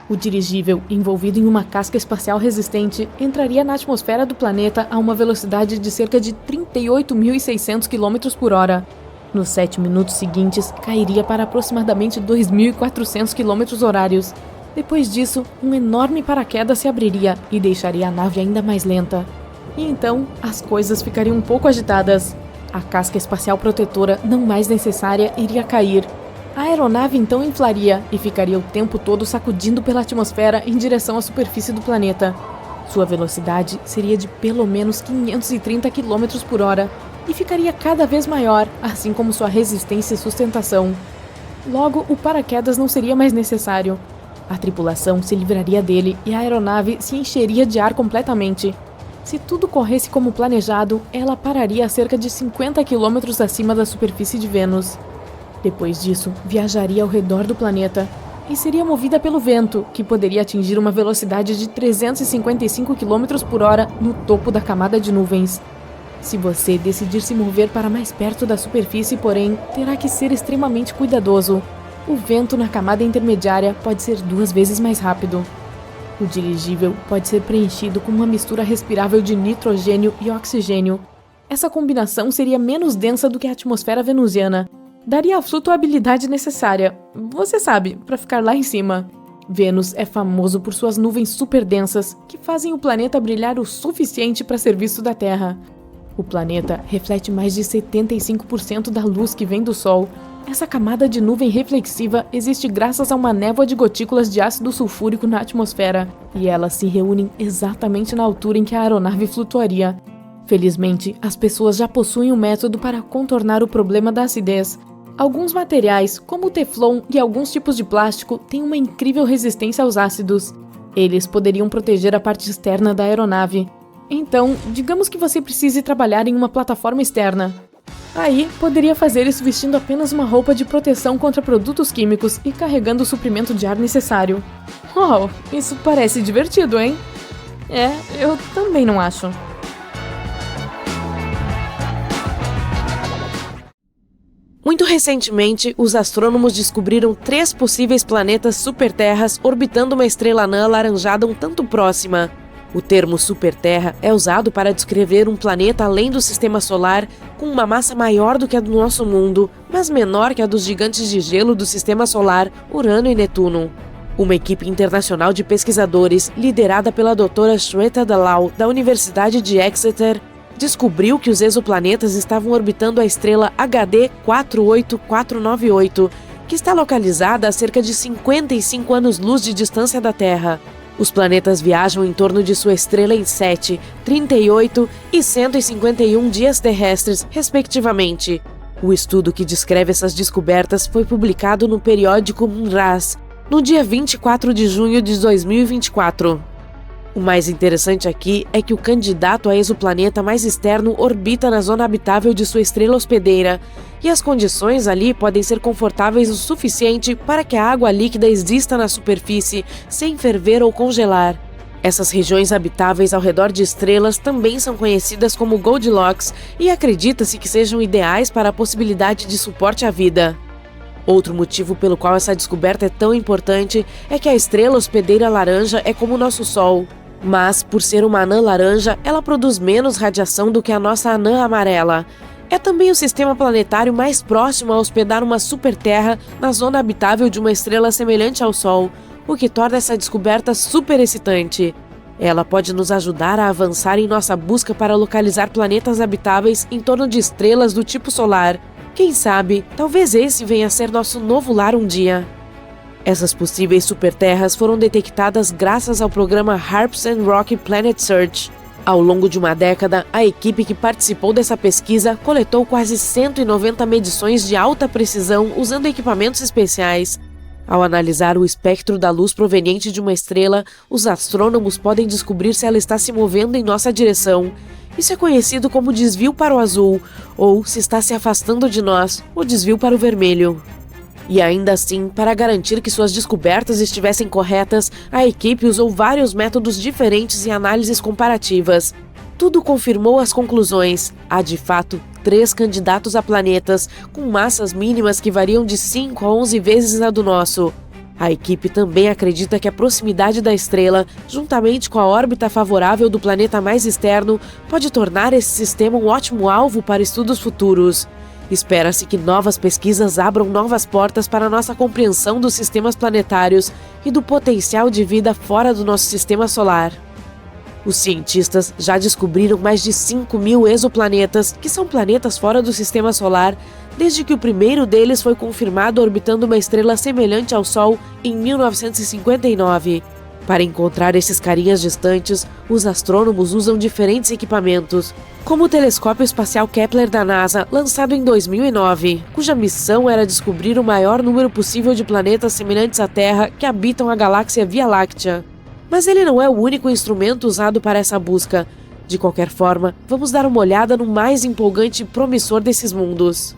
O dirigível, envolvido em uma casca espacial resistente, entraria na atmosfera do planeta a uma velocidade de cerca de 38.600 km por hora. Nos 7 minutos seguintes, cairia para aproximadamente 2.400 km horários. Depois disso, um enorme paraquedas se abriria e deixaria a nave ainda mais lenta. E então, as coisas ficariam um pouco agitadas. A casca espacial protetora, não mais necessária, iria cair. A aeronave então inflaria e ficaria o tempo todo sacudindo pela atmosfera em direção à superfície do planeta. Sua velocidade seria de pelo menos 530 km por hora e ficaria cada vez maior, assim como sua resistência e sustentação. Logo, o paraquedas não seria mais necessário. A tripulação se livraria dele e a aeronave se encheria de ar completamente. Se tudo corresse como planejado, ela pararia a cerca de 50 km acima da superfície de Vênus. Depois disso, viajaria ao redor do planeta e seria movida pelo vento, que poderia atingir uma velocidade de 355 km por hora no topo da camada de nuvens. Se você decidir se mover para mais perto da superfície, porém, terá que ser extremamente cuidadoso. O vento na camada intermediária pode ser 2 vezes mais rápido. O dirigível pode ser preenchido com uma mistura respirável de nitrogênio e oxigênio. Essa combinação seria menos densa do que a atmosfera venusiana. Daria a flutuabilidade necessária, você sabe, para ficar lá em cima. Vênus é famoso por suas nuvens superdensas, que fazem o planeta brilhar o suficiente para ser visto da Terra. O planeta reflete mais de 75% da luz que vem do Sol. Essa camada de nuvem reflexiva existe graças a uma névoa de gotículas de ácido sulfúrico na atmosfera, e elas se reúnem exatamente na altura em que a aeronave flutuaria. Felizmente, as pessoas já possuem um método para contornar o problema da acidez. Alguns materiais, como o teflon e alguns tipos de plástico, têm uma incrível resistência aos ácidos. Eles poderiam proteger a parte externa da aeronave. Então, digamos que você precise trabalhar em uma plataforma externa. Aí, poderia fazer isso vestindo apenas uma roupa de proteção contra produtos químicos e carregando o suprimento de ar necessário. Uau, isso parece divertido, hein? Eu também não acho. Muito recentemente, os astrônomos descobriram 3 possíveis planetas superterras orbitando uma estrela anã alaranjada um tanto próxima. O termo superterra é usado para descrever um planeta além do sistema solar com uma massa maior do que a do nosso mundo, mas menor que a dos gigantes de gelo do sistema solar, Urano e Netuno. Uma equipe internacional de pesquisadores, liderada pela doutora Shweta Dalal, da Universidade de Exeter, descobriu que os exoplanetas estavam orbitando a estrela HD 48498, que está localizada a cerca de 55 anos-luz de distância da Terra. Os planetas viajam em torno de sua estrela em 7, 38 e 151 dias terrestres, respectivamente. O estudo que descreve essas descobertas foi publicado no periódico MNRAS, no dia 24 de junho de 2024. O mais interessante aqui é que o candidato a exoplaneta mais externo orbita na zona habitável de sua estrela hospedeira, e as condições ali podem ser confortáveis o suficiente para que a água líquida exista na superfície, sem ferver ou congelar. Essas regiões habitáveis ao redor de estrelas também são conhecidas como Goldilocks e acredita-se que sejam ideais para a possibilidade de suporte à vida. Outro motivo pelo qual essa descoberta é tão importante é que a estrela hospedeira laranja é como o nosso Sol. Mas, por ser uma anã laranja, ela produz menos radiação do que a nossa anã amarela. É também o sistema planetário mais próximo a hospedar uma superterra na zona habitável de uma estrela semelhante ao Sol, o que torna essa descoberta super excitante. Ela pode nos ajudar a avançar em nossa busca para localizar planetas habitáveis em torno de estrelas do tipo solar. Quem sabe, talvez esse venha a ser nosso novo lar um dia. Essas possíveis superterras foram detectadas graças ao programa HARPS and Rocky Planet Search. Ao longo de uma década, a equipe que participou dessa pesquisa coletou quase 190 medições de alta precisão usando equipamentos especiais. Ao analisar o espectro da luz proveniente de uma estrela, os astrônomos podem descobrir se ela está se movendo em nossa direção. Isso é conhecido como desvio para o azul, ou, se está se afastando de nós, o desvio para o vermelho. E ainda assim, para garantir que suas descobertas estivessem corretas, a equipe usou vários métodos diferentes e análises comparativas. Tudo confirmou as conclusões. Há, de fato, 3 candidatos a planetas, com massas mínimas que variam de 5 a 11 vezes a do nosso. A equipe também acredita que a proximidade da estrela, juntamente com a órbita favorável do planeta mais externo, pode tornar esse sistema um ótimo alvo para estudos futuros. Espera-se que novas pesquisas abram novas portas para nossa compreensão dos sistemas planetários e do potencial de vida fora do nosso sistema solar. Os cientistas já descobriram mais de 5.000 exoplanetas, que são planetas fora do sistema solar, desde que o primeiro deles foi confirmado orbitando uma estrela semelhante ao Sol em 1959. Para encontrar esses carinhas distantes, os astrônomos usam diferentes equipamentos, como o telescópio espacial Kepler da NASA, lançado em 2009, cuja missão era descobrir o maior número possível de planetas semelhantes à Terra que habitam a galáxia Via Láctea. Mas ele não é o único instrumento usado para essa busca. De qualquer forma, vamos dar uma olhada no mais empolgante e promissor desses mundos.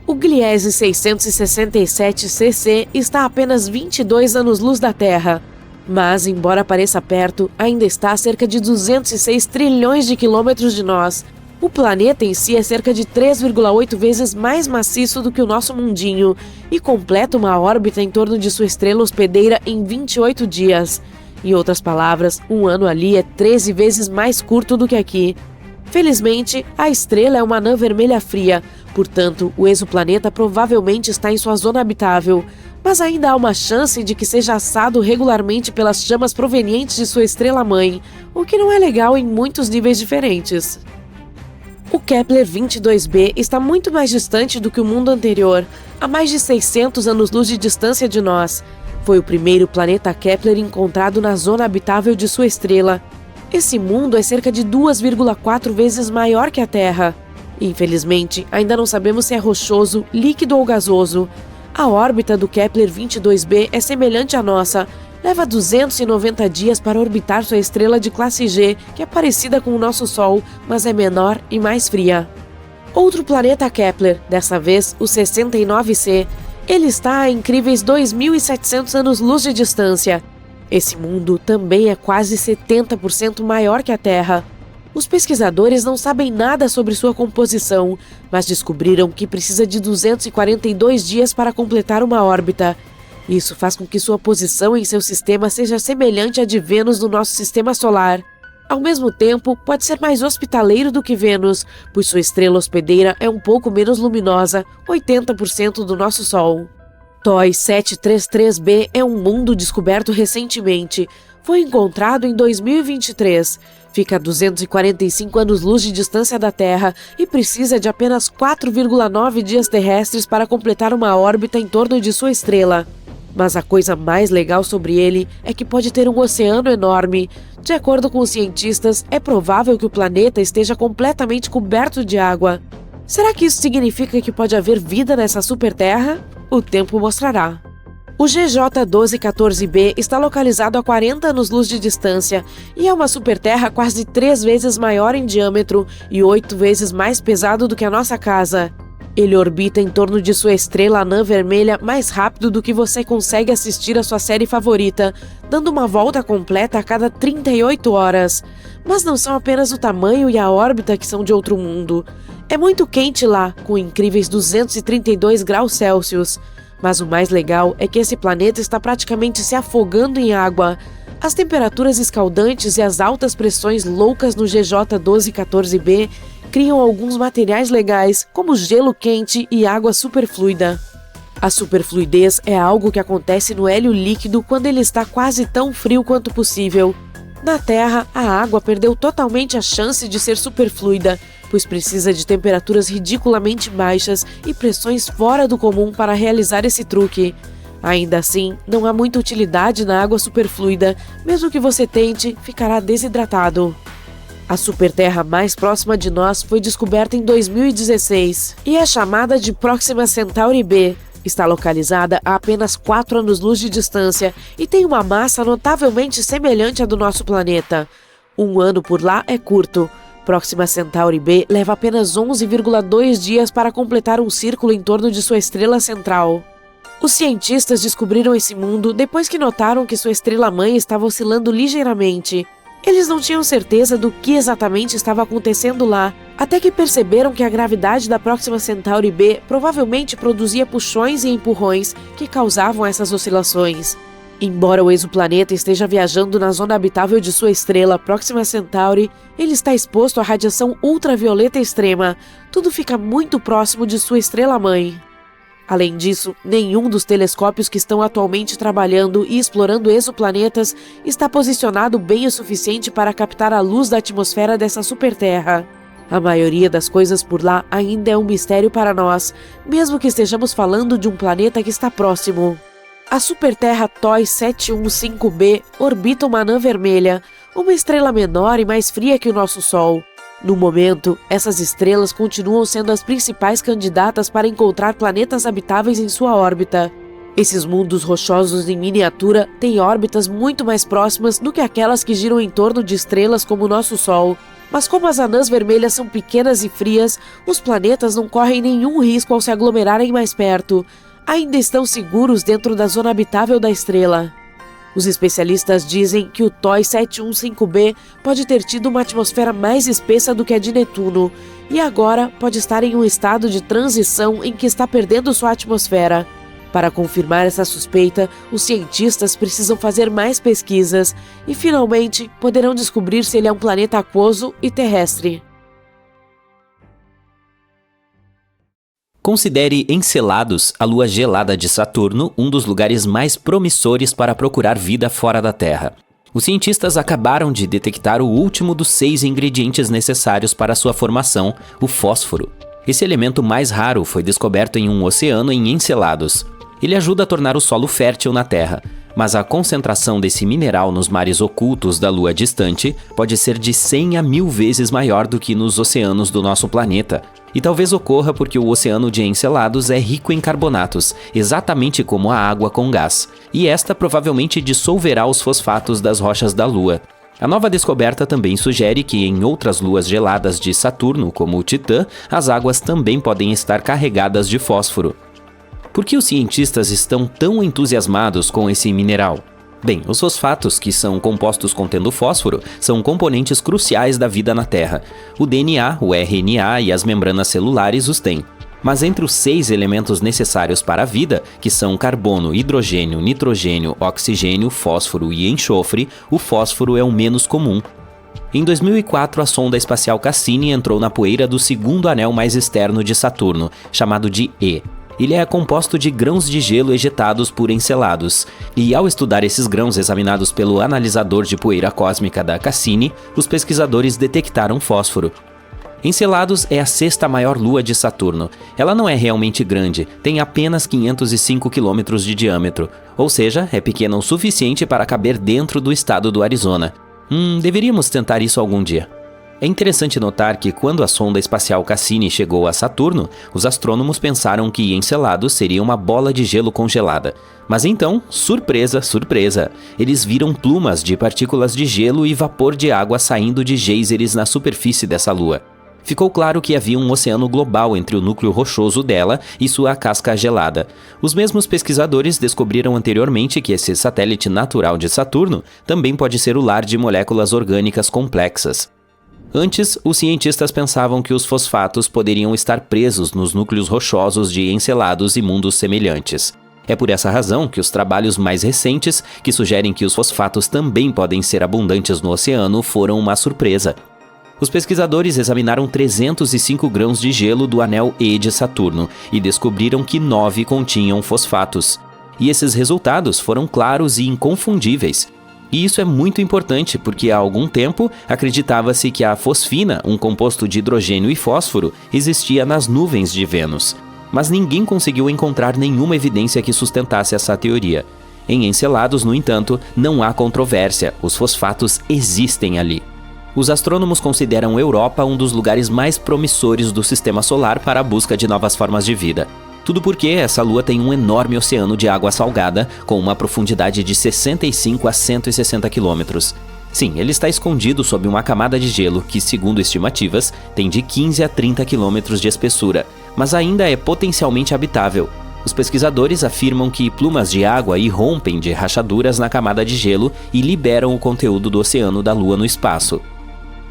O Gliese 667 CC está a apenas 22 anos-luz da Terra. Mas, embora pareça perto, ainda está a cerca de 206 trilhões de quilômetros de nós. O planeta em si é cerca de 3,8 vezes mais maciço do que o nosso mundinho e completa uma órbita em torno de sua estrela hospedeira em 28 dias. Em outras palavras, um ano ali é 13 vezes mais curto do que aqui. Felizmente, a estrela é uma anã vermelha fria, portanto, o exoplaneta provavelmente está em sua zona habitável, mas ainda há uma chance de que seja assado regularmente pelas chamas provenientes de sua estrela-mãe, o que não é legal em muitos níveis diferentes. O Kepler 22b está muito mais distante do que o mundo anterior, a mais de 600 anos-luz de distância de nós. Foi o primeiro planeta Kepler encontrado na zona habitável de sua estrela. Esse mundo é cerca de 2,4 vezes maior que a Terra. Infelizmente, ainda não sabemos se é rochoso, líquido ou gasoso. A órbita do Kepler 22b é semelhante à nossa. Leva 290 dias para orbitar sua estrela de classe G, que é parecida com o nosso Sol, mas é menor e mais fria. Outro planeta Kepler, dessa vez o 69c. Ele está a incríveis 2.700 anos-luz de distância. Esse mundo também é quase 70% maior que a Terra. Os pesquisadores não sabem nada sobre sua composição, mas descobriram que precisa de 242 dias para completar uma órbita. Isso faz com que sua posição em seu sistema seja semelhante à de Vênus no nosso sistema solar. Ao mesmo tempo, pode ser mais hospitaleiro do que Vênus, pois sua estrela hospedeira é um pouco menos luminosa, 80% do nosso Sol. TOI 733b é um mundo descoberto recentemente. Foi encontrado em 2023. Fica a 245 anos-luz de distância da Terra e precisa de apenas 4,9 dias terrestres para completar uma órbita em torno de sua estrela. Mas a coisa mais legal sobre ele é que pode ter um oceano enorme. De acordo com os cientistas, é provável que o planeta esteja completamente coberto de água. Será que isso significa que pode haver vida nessa superterra? O tempo mostrará. O GJ 1214b está localizado a 40 anos-luz de distância e é uma superterra quase 3 vezes maior em diâmetro e 8 vezes mais pesado do que a nossa casa. Ele orbita em torno de sua estrela anã vermelha mais rápido do que você consegue assistir a sua série favorita, dando uma volta completa a cada 38 horas. Mas não são apenas o tamanho e a órbita que são de outro mundo. É muito quente lá, com incríveis 232 graus Celsius. Mas o mais legal é que esse planeta está praticamente se afogando em água. As temperaturas escaldantes e as altas pressões loucas no GJ 1214b criam alguns materiais legais, como gelo quente e água superfluida. A superfluidez é algo que acontece no hélio líquido quando ele está quase tão frio quanto possível. Na Terra, a água perdeu totalmente a chance de ser superfluida, pois precisa de temperaturas ridiculamente baixas e pressões fora do comum para realizar esse truque. Ainda assim, não há muita utilidade na água superfluida, mesmo que você tente, ficará desidratado. A superterra mais próxima de nós foi descoberta em 2016 e é chamada de Próxima Centauri b. Está localizada a apenas 4 anos-luz de distância e tem uma massa notavelmente semelhante à do nosso planeta. Um ano por lá é curto. Próxima Centauri b leva apenas 11,2 dias para completar um círculo em torno de sua estrela central. Os cientistas descobriram esse mundo depois que notaram que sua estrela-mãe estava oscilando ligeiramente. Eles não tinham certeza do que exatamente estava acontecendo lá, até que perceberam que a gravidade da Próxima Centauri b provavelmente produzia puxões e empurrões que causavam essas oscilações. Embora o exoplaneta esteja viajando na zona habitável de sua estrela Próxima Centauri, ele está exposto à radiação ultravioleta extrema. Tudo fica muito próximo de sua estrela-mãe. Além disso, nenhum dos telescópios que estão atualmente trabalhando e explorando exoplanetas está posicionado bem o suficiente para captar a luz da atmosfera dessa superterra. A maioria das coisas por lá ainda é um mistério para nós, mesmo que estejamos falando de um planeta que está próximo. A superterra TOI 715b orbita uma anã vermelha, uma estrela menor e mais fria que o nosso Sol. No momento, essas estrelas continuam sendo as principais candidatas para encontrar planetas habitáveis em sua órbita. Esses mundos rochosos em miniatura têm órbitas muito mais próximas do que aquelas que giram em torno de estrelas como o nosso Sol. Mas como as anãs vermelhas são pequenas e frias, os planetas não correm nenhum risco ao se aglomerarem mais perto. Ainda estão seguros dentro da zona habitável da estrela. Os especialistas dizem que o TOI 715b pode ter tido uma atmosfera mais espessa do que a de Netuno e agora pode estar em um estado de transição em que está perdendo sua atmosfera. Para confirmar essa suspeita, os cientistas precisam fazer mais pesquisas e, finalmente, poderão descobrir se ele é um planeta aquoso e terrestre. Considere Encelados, a lua gelada de Saturno, um dos lugares mais promissores para procurar vida fora da Terra. Os cientistas acabaram de detectar o último dos 6 ingredientes necessários para sua formação, o fósforo. Esse elemento mais raro foi descoberto em um oceano em Encelados. Ele ajuda a tornar o solo fértil na Terra, mas a concentração desse mineral nos mares ocultos da Lua distante pode ser de 100 a 1000 vezes maior do que nos oceanos do nosso planeta. E talvez ocorra porque o oceano de Encelados é rico em carbonatos, exatamente como a água com gás, e esta provavelmente dissolverá os fosfatos das rochas da Lua. A nova descoberta também sugere que em outras luas geladas de Saturno, como o Titã, as águas também podem estar carregadas de fósforo. Por que os cientistas estão tão entusiasmados com esse mineral? Bem, os fosfatos, que são compostos contendo fósforo, são componentes cruciais da vida na Terra. O DNA, o RNA e as membranas celulares os têm. Mas entre os 6 elementos necessários para a vida, que são carbono, hidrogênio, nitrogênio, oxigênio, fósforo e enxofre, o fósforo é o menos comum. Em 2004, a sonda espacial Cassini entrou na poeira do segundo anel mais externo de Saturno, chamado de E. Ele é composto de grãos de gelo ejetados por Encelados, e ao estudar esses grãos examinados pelo analisador de poeira cósmica da Cassini, os pesquisadores detectaram fósforo. Encelados é a 6ª maior lua de Saturno. Ela não é realmente grande, tem apenas 505 km de diâmetro, ou seja, é pequena o suficiente para caber dentro do estado do Arizona. Deveríamos tentar isso algum dia. É interessante notar que quando a sonda espacial Cassini chegou a Saturno, os astrônomos pensaram que Encelados seria uma bola de gelo congelada. Mas então, surpresa, surpresa, eles viram plumas de partículas de gelo e vapor de água saindo de geysers na superfície dessa lua. Ficou claro que havia um oceano global entre o núcleo rochoso dela e sua casca gelada. Os mesmos pesquisadores descobriram anteriormente que esse satélite natural de Saturno também pode ser o lar de moléculas orgânicas complexas. Antes, os cientistas pensavam que os fosfatos poderiam estar presos nos núcleos rochosos de Encelados e mundos semelhantes. É por essa razão que os trabalhos mais recentes, que sugerem que os fosfatos também podem ser abundantes no oceano, foram uma surpresa. Os pesquisadores examinaram 305 grãos de gelo do anel E de Saturno e descobriram que 9 continham fosfatos. E esses resultados foram claros e inconfundíveis. E isso é muito importante porque há algum tempo acreditava-se que a fosfina, um composto de hidrogênio e fósforo, existia nas nuvens de Vênus. Mas ninguém conseguiu encontrar nenhuma evidência que sustentasse essa teoria. Em Encelados, no entanto, não há controvérsia, os fosfatos existem ali. Os astrônomos consideram Europa um dos lugares mais promissores do sistema solar para a busca de novas formas de vida. Tudo porque essa lua tem um enorme oceano de água salgada, com uma profundidade de 65 a 160 quilômetros. Sim, ele está escondido sob uma camada de gelo que, segundo estimativas, tem de 15 a 30 quilômetros de espessura, mas ainda é potencialmente habitável. Os pesquisadores afirmam que plumas de água irrompem de rachaduras na camada de gelo e liberam o conteúdo do oceano da Lua no espaço.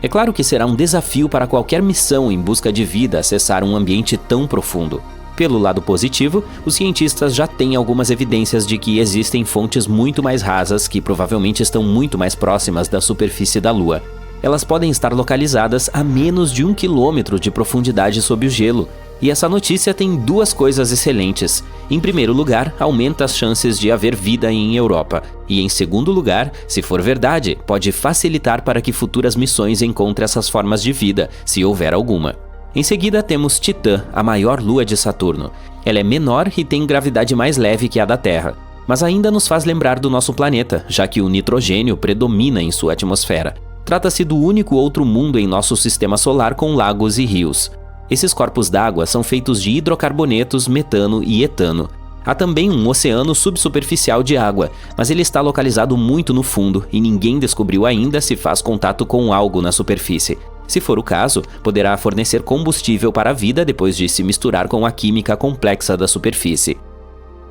É claro que será um desafio para qualquer missão em busca de vida acessar um ambiente tão profundo. Pelo lado positivo, os cientistas já têm algumas evidências de que existem fontes muito mais rasas que provavelmente estão muito mais próximas da superfície da Lua. Elas podem estar localizadas a menos de 1 quilômetro de profundidade sob o gelo. E essa notícia tem 2 coisas excelentes. Em primeiro lugar, aumenta as chances de haver vida em Europa. E em segundo lugar, se for verdade, pode facilitar para que futuras missões encontrem essas formas de vida, se houver alguma. Em seguida temos Titã, a maior lua de Saturno. Ela é menor e tem gravidade mais leve que a da Terra, mas ainda nos faz lembrar do nosso planeta, já que o nitrogênio predomina em sua atmosfera. Trata-se do único outro mundo em nosso sistema solar com lagos e rios. Esses corpos d'água são feitos de hidrocarbonetos, metano e etano. Há também um oceano subsuperficial de água, mas ele está localizado muito no fundo e ninguém descobriu ainda se faz contato com algo na superfície. Se for o caso, poderá fornecer combustível para a vida depois de se misturar com a química complexa da superfície.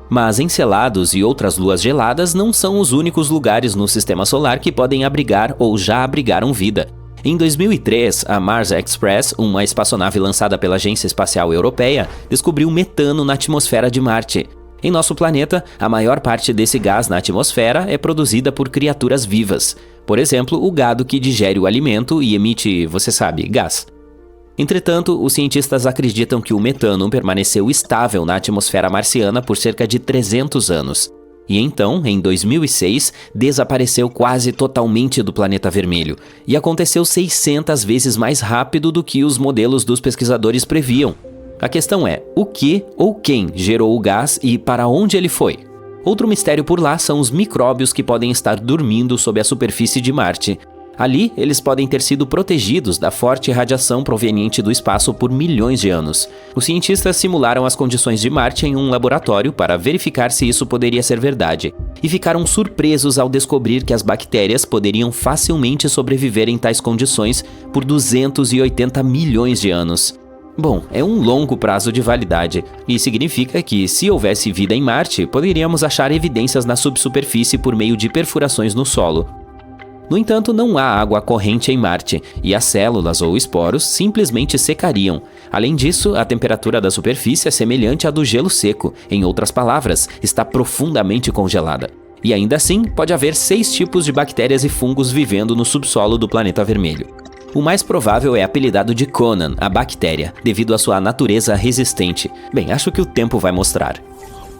Mas Encelados e outras luas geladas não são os únicos lugares no Sistema Solar que podem abrigar ou já abrigaram vida. Em 2003, a Mars Express, uma espaçonave lançada pela Agência Espacial Europeia, descobriu metano na atmosfera de Marte. Em nosso planeta, a maior parte desse gás na atmosfera é produzida por criaturas vivas. Por exemplo, o gado que digere o alimento e emite, você sabe, gás. Entretanto, os cientistas acreditam que o metano permaneceu estável na atmosfera marciana por cerca de 300 anos. E então, em 2006, desapareceu quase totalmente do planeta vermelho. E aconteceu 600 vezes mais rápido do que os modelos dos pesquisadores previam. A questão é, o que ou quem gerou o gás e para onde ele foi? Outro mistério por lá são os micróbios que podem estar dormindo sob a superfície de Marte. Ali, eles podem ter sido protegidos da forte radiação proveniente do espaço por milhões de anos. Os cientistas simularam as condições de Marte em um laboratório para verificar se isso poderia ser verdade, e ficaram surpresos ao descobrir que as bactérias poderiam facilmente sobreviver em tais condições por 280 milhões de anos. Bom, é um longo prazo de validade, e significa que, se houvesse vida em Marte, poderíamos achar evidências na subsuperfície por meio de perfurações no solo. No entanto, não há água corrente em Marte, e as células ou esporos simplesmente secariam. Além disso, a temperatura da superfície é semelhante à do gelo seco, em outras palavras, está profundamente congelada. E ainda assim, pode haver 6 tipos de bactérias e fungos vivendo no subsolo do planeta vermelho. O mais provável é apelidado de Conan, a bactéria, devido à sua natureza resistente. Bem, acho que o tempo vai mostrar.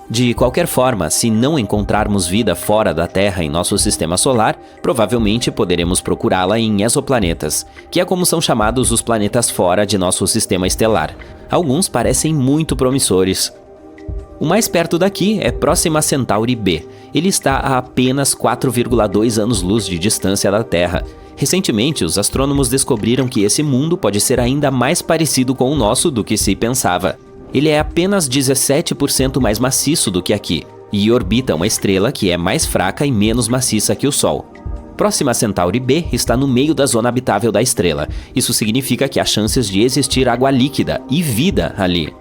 De qualquer forma, se não encontrarmos vida fora da Terra em nosso sistema solar, provavelmente poderemos procurá-la em exoplanetas, que é como são chamados os planetas fora de nosso sistema estelar. Alguns parecem muito promissores. O mais perto daqui é Próxima Centauri b. Ele está a apenas 4,2 anos-luz de distância da Terra. Recentemente, os astrônomos descobriram que esse mundo pode ser ainda mais parecido com o nosso do que se pensava. Ele é apenas 17% mais maciço do que aqui, e orbita uma estrela que é mais fraca e menos maciça que o Sol. Próxima Centauri b está no meio da zona habitável da estrela. Isso significa que há chances de existir água líquida e vida ali.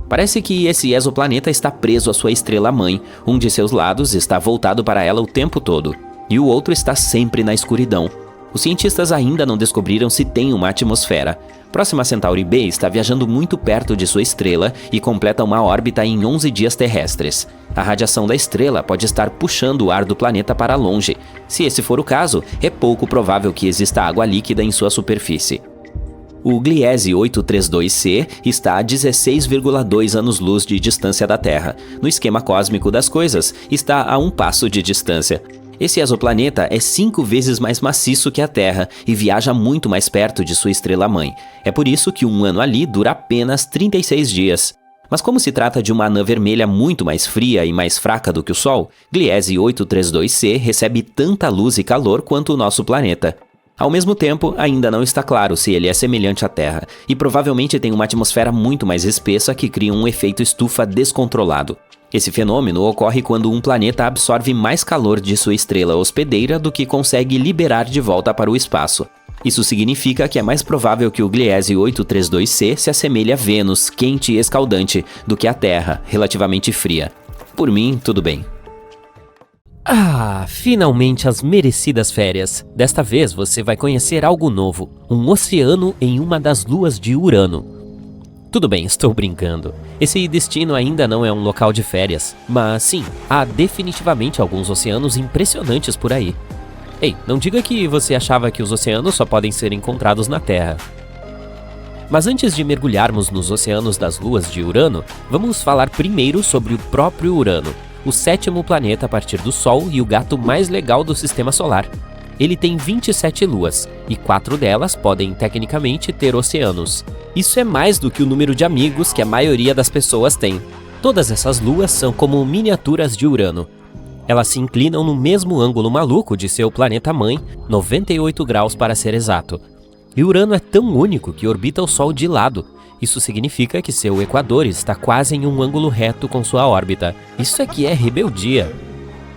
Parece que esse exoplaneta está preso à sua estrela-mãe. Um de seus lados está voltado para ela o tempo todo, e o outro está sempre na escuridão. Os cientistas ainda não descobriram se tem uma atmosfera. Próxima Centauri b está viajando muito perto de sua estrela e completa uma órbita em 11 dias terrestres. A radiação da estrela pode estar puxando o ar do planeta para longe. Se esse for o caso, é pouco provável que exista água líquida em sua superfície. O Gliese 832c está a 16,2 anos-luz de distância da Terra. No esquema cósmico das coisas, está a um passo de distância. Esse exoplaneta é 5 vezes mais maciço que a Terra e viaja muito mais perto de sua estrela-mãe. É por isso que um ano ali dura apenas 36 dias. Mas como se trata de uma anã vermelha muito mais fria e mais fraca do que o Sol, Gliese 832c recebe tanta luz e calor quanto o nosso planeta. Ao mesmo tempo, ainda não está claro se ele é semelhante à Terra, e provavelmente tem uma atmosfera muito mais espessa que cria um efeito estufa descontrolado. Esse fenômeno ocorre quando um planeta absorve mais calor de sua estrela hospedeira do que consegue liberar de volta para o espaço. Isso significa que é mais provável que o Gliese 832c se assemelhe a Vênus, quente e escaldante, do que a Terra, relativamente fria. Por mim, tudo bem. Ah, finalmente as merecidas férias. Desta vez você vai conhecer algo novo, um oceano em uma das luas de Urano. Tudo bem, estou brincando. Esse destino ainda não é um local de férias, mas sim, há definitivamente alguns oceanos impressionantes por aí. Ei, não diga que você achava que os oceanos só podem ser encontrados na Terra. Mas antes de mergulharmos nos oceanos das luas de Urano, vamos falar primeiro sobre o próprio Urano, o 7º planeta a partir do Sol e o gato mais legal do Sistema Solar. Ele tem 27 luas, e 4 delas podem tecnicamente ter oceanos. Isso é mais do que o número de amigos que a maioria das pessoas tem. Todas essas luas são como miniaturas de Urano. Elas se inclinam no mesmo ângulo maluco de seu planeta-mãe, 98 graus para ser exato. E Urano é tão único que orbita o Sol de lado. Isso significa que seu equador está quase em um ângulo reto com sua órbita. Isso é que é rebeldia.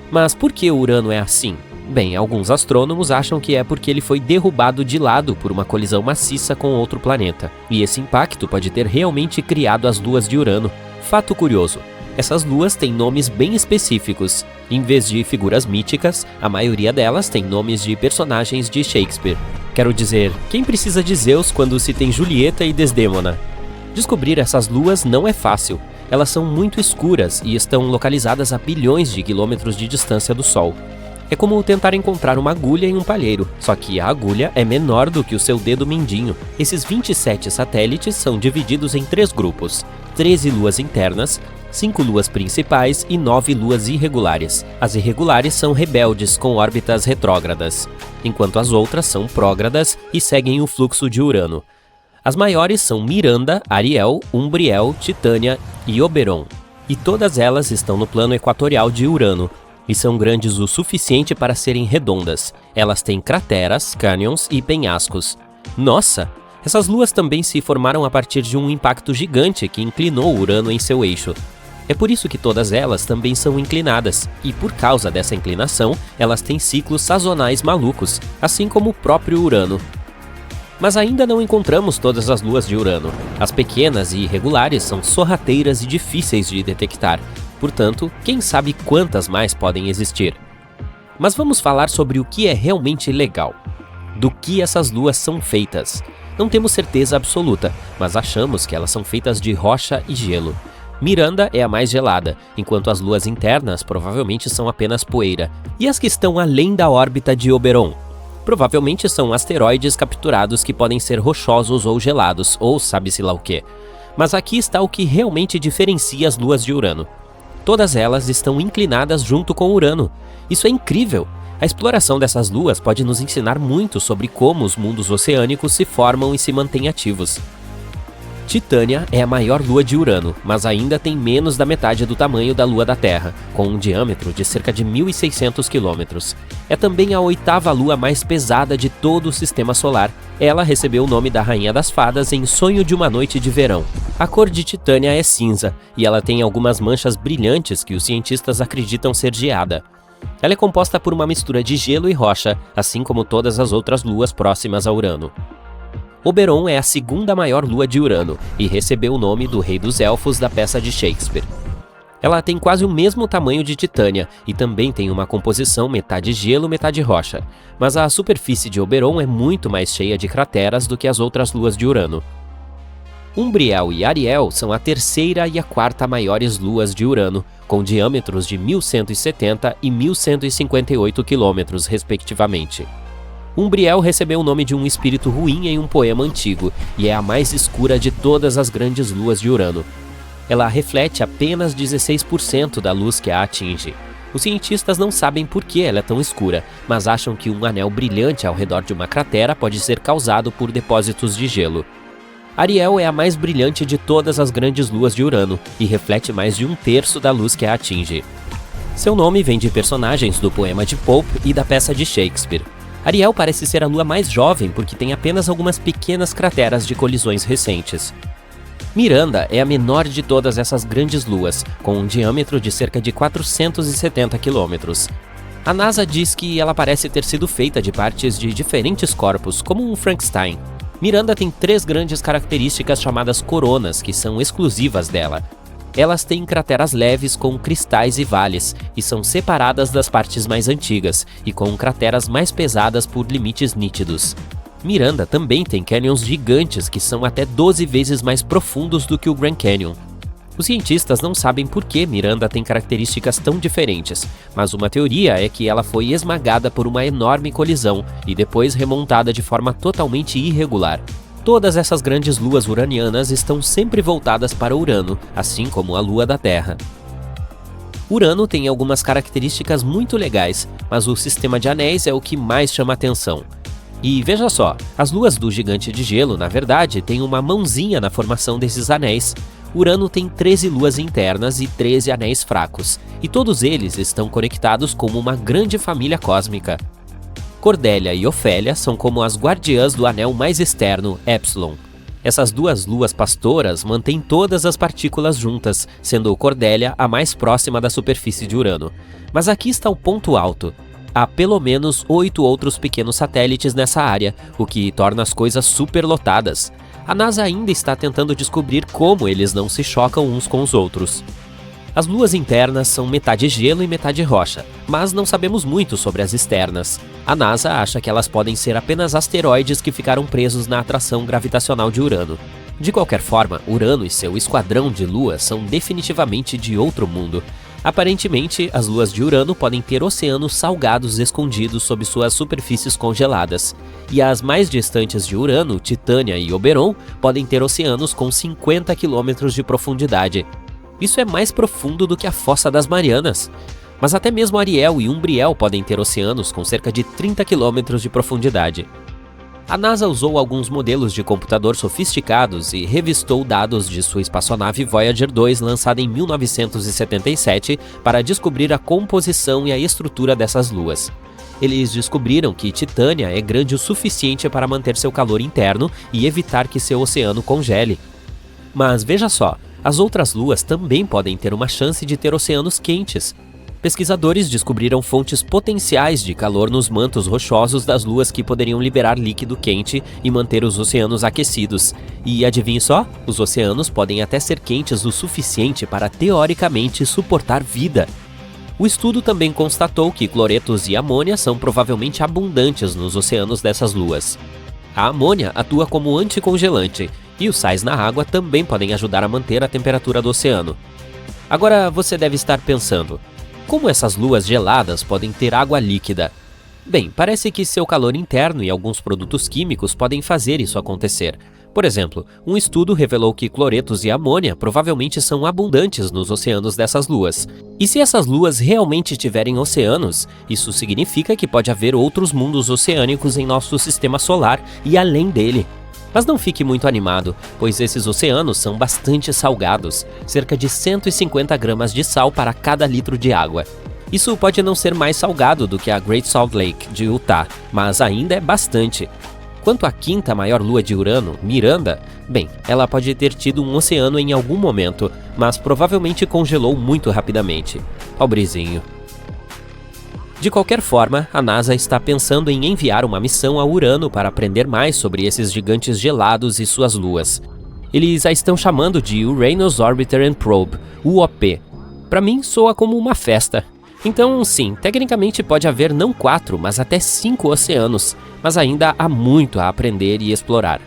Mas por que Urano é assim? Bem, alguns astrônomos acham que é porque ele foi derrubado de lado por uma colisão maciça com outro planeta. E esse impacto pode ter realmente criado as luas de Urano. Fato curioso. Essas luas têm nomes bem específicos. Em vez de figuras míticas, a maioria delas tem nomes de personagens de Shakespeare. Quero dizer, quem precisa de Zeus quando se tem Julieta e Desdémona? Descobrir essas luas não é fácil. Elas são muito escuras e estão localizadas a bilhões de quilômetros de distância do Sol. É como tentar encontrar uma agulha em um palheiro, só que a agulha é menor do que o seu dedo mindinho. Esses 27 satélites são divididos em 3 grupos: 13 luas internas, 5 luas principais e 9 luas irregulares. As irregulares são rebeldes com órbitas retrógradas, enquanto as outras são prógradas e seguem o fluxo de Urano. As maiores são Miranda, Ariel, Umbriel, Titânia e Oberon, e todas elas estão no plano equatorial de Urano, e são grandes o suficiente para serem redondas. Elas têm crateras, cânions e penhascos. Nossa! Essas luas também se formaram a partir de um impacto gigante que inclinou Urano em seu eixo. É por isso que todas elas também são inclinadas, e por causa dessa inclinação, elas têm ciclos sazonais malucos, assim como o próprio Urano. Mas ainda não encontramos todas as luas de Urano. As pequenas e irregulares são sorrateiras e difíceis de detectar. Portanto, quem sabe quantas mais podem existir. Mas vamos falar sobre o que é realmente legal. Do que essas luas são feitas. Não temos certeza absoluta, mas achamos que elas são feitas de rocha e gelo. Miranda é a mais gelada, enquanto as luas internas provavelmente são apenas poeira. E as que estão além da órbita de Oberon? Provavelmente são asteroides capturados que podem ser rochosos ou gelados, ou sabe-se lá o quê. Mas aqui está o que realmente diferencia as luas de Urano. Todas elas estão inclinadas junto com Urano. Isso é incrível! A exploração dessas luas pode nos ensinar muito sobre como os mundos oceânicos se formam e se mantêm ativos. Titânia é a maior lua de Urano, mas ainda tem menos da metade do tamanho da lua da Terra, com um diâmetro de cerca de 1.600 km. É também a 8ª lua mais pesada de todo o sistema solar. Ela recebeu o nome da Rainha das Fadas em Sonho de uma Noite de Verão. A cor de Titânia é cinza, e ela tem algumas manchas brilhantes que os cientistas acreditam ser geada. Ela é composta por uma mistura de gelo e rocha, assim como todas as outras luas próximas a Urano. Oberon é a 2ª maior lua de Urano e recebeu o nome do rei dos elfos da peça de Shakespeare. Ela tem quase o mesmo tamanho de Titânia e também tem uma composição metade gelo, metade rocha, mas a superfície de Oberon é muito mais cheia de crateras do que as outras luas de Urano. Umbriel e Ariel são a 3ª e a 4ª maiores luas de Urano, com diâmetros de 1.170 e 1.158 km, respectivamente. Umbriel recebeu o nome de um espírito ruim em um poema antigo, e é a mais escura de todas as grandes luas de Urano. Ela reflete apenas 16% da luz que a atinge. Os cientistas não sabem por que ela é tão escura, mas acham que um anel brilhante ao redor de uma cratera pode ser causado por depósitos de gelo. Ariel é a mais brilhante de todas as grandes luas de Urano, e reflete mais de 1/3 da luz que a atinge. Seu nome vem de personagens do poema de Pope e da peça de Shakespeare. Ariel parece ser a lua mais jovem porque tem apenas algumas pequenas crateras de colisões recentes. Miranda é a menor de todas essas grandes luas, com um diâmetro de cerca de 470 km. A NASA diz que ela parece ter sido feita de partes de diferentes corpos, como um Frankenstein. Miranda tem 3 grandes características chamadas coronas, que são exclusivas dela. Elas têm crateras leves com cristais e vales, e são separadas das partes mais antigas, e com crateras mais pesadas por limites nítidos. Miranda também tem canyons gigantes que são até 12 vezes mais profundos do que o Grand Canyon. Os cientistas não sabem por que Miranda tem características tão diferentes, mas uma teoria é que ela foi esmagada por uma enorme colisão e depois remontada de forma totalmente irregular. Todas essas grandes luas uranianas estão sempre voltadas para Urano, assim como a lua da Terra. Urano tem algumas características muito legais, mas o sistema de anéis é o que mais chama atenção. E veja só, as luas do gigante de gelo, na verdade, têm uma mãozinha na formação desses anéis. Urano tem 13 luas internas e 13 anéis fracos, e todos eles estão conectados como uma grande família cósmica. Cordélia e Ofélia são como as guardiãs do anel mais externo, Epsilon. Essas 2 luas pastoras mantêm todas as partículas juntas, sendo Cordélia a mais próxima da superfície de Urano. Mas aqui está o ponto alto. Há pelo menos 8 outros pequenos satélites nessa área, o que torna as coisas superlotadas. A NASA ainda está tentando descobrir como eles não se chocam uns com os outros. As luas internas são metade gelo e metade rocha, mas não sabemos muito sobre as externas. A NASA acha que elas podem ser apenas asteroides que ficaram presos na atração gravitacional de Urano. De qualquer forma, Urano e seu esquadrão de luas são definitivamente de outro mundo. Aparentemente, as luas de Urano podem ter oceanos salgados escondidos sob suas superfícies congeladas. E as mais distantes de Urano, Titânia e Oberon, podem ter oceanos com 50 km de profundidade. Isso é mais profundo do que a Fossa das Marianas. Mas até mesmo Ariel e Umbriel podem ter oceanos com cerca de 30 km de profundidade. A NASA usou alguns modelos de computador sofisticados e revistou dados de sua espaçonave Voyager 2 lançada em 1977 para descobrir a composição e a estrutura dessas luas. Eles descobriram que Titânia é grande o suficiente para manter seu calor interno e evitar que seu oceano congele. Mas veja só, as outras luas também podem ter uma chance de ter oceanos quentes. Pesquisadores descobriram fontes potenciais de calor nos mantos rochosos das luas que poderiam liberar líquido quente e manter os oceanos aquecidos. E adivinhe só, os oceanos podem até ser quentes o suficiente para teoricamente suportar vida. O estudo também constatou que cloretos e amônia são provavelmente abundantes nos oceanos dessas luas. A amônia atua como anticongelante, e os sais na água também podem ajudar a manter a temperatura do oceano. Agora você deve estar pensando, como essas luas geladas podem ter água líquida? Bem, parece que seu calor interno e alguns produtos químicos podem fazer isso acontecer. Por exemplo, um estudo revelou que cloretos e amônia provavelmente são abundantes nos oceanos dessas luas. E se essas luas realmente tiverem oceanos, isso significa que pode haver outros mundos oceânicos em nosso sistema solar e além dele. Mas não fique muito animado, pois esses oceanos são bastante salgados, cerca de 150 gramas de sal para cada litro de água. Isso pode não ser mais salgado do que a Great Salt Lake de Utah, mas ainda é bastante. Quanto à quinta maior lua de Urano, Miranda, bem, ela pode ter tido um oceano em algum momento, mas provavelmente congelou muito rapidamente. Pobrezinho. De qualquer forma, a NASA está pensando em enviar uma missão a Urano para aprender mais sobre esses gigantes gelados e suas luas. Eles a estão chamando de Uranus Orbiter and Probe, UOP. Para mim, soa como uma festa. Então, sim, tecnicamente pode haver não 4, mas até 5 oceanos, mas ainda há muito a aprender e explorar.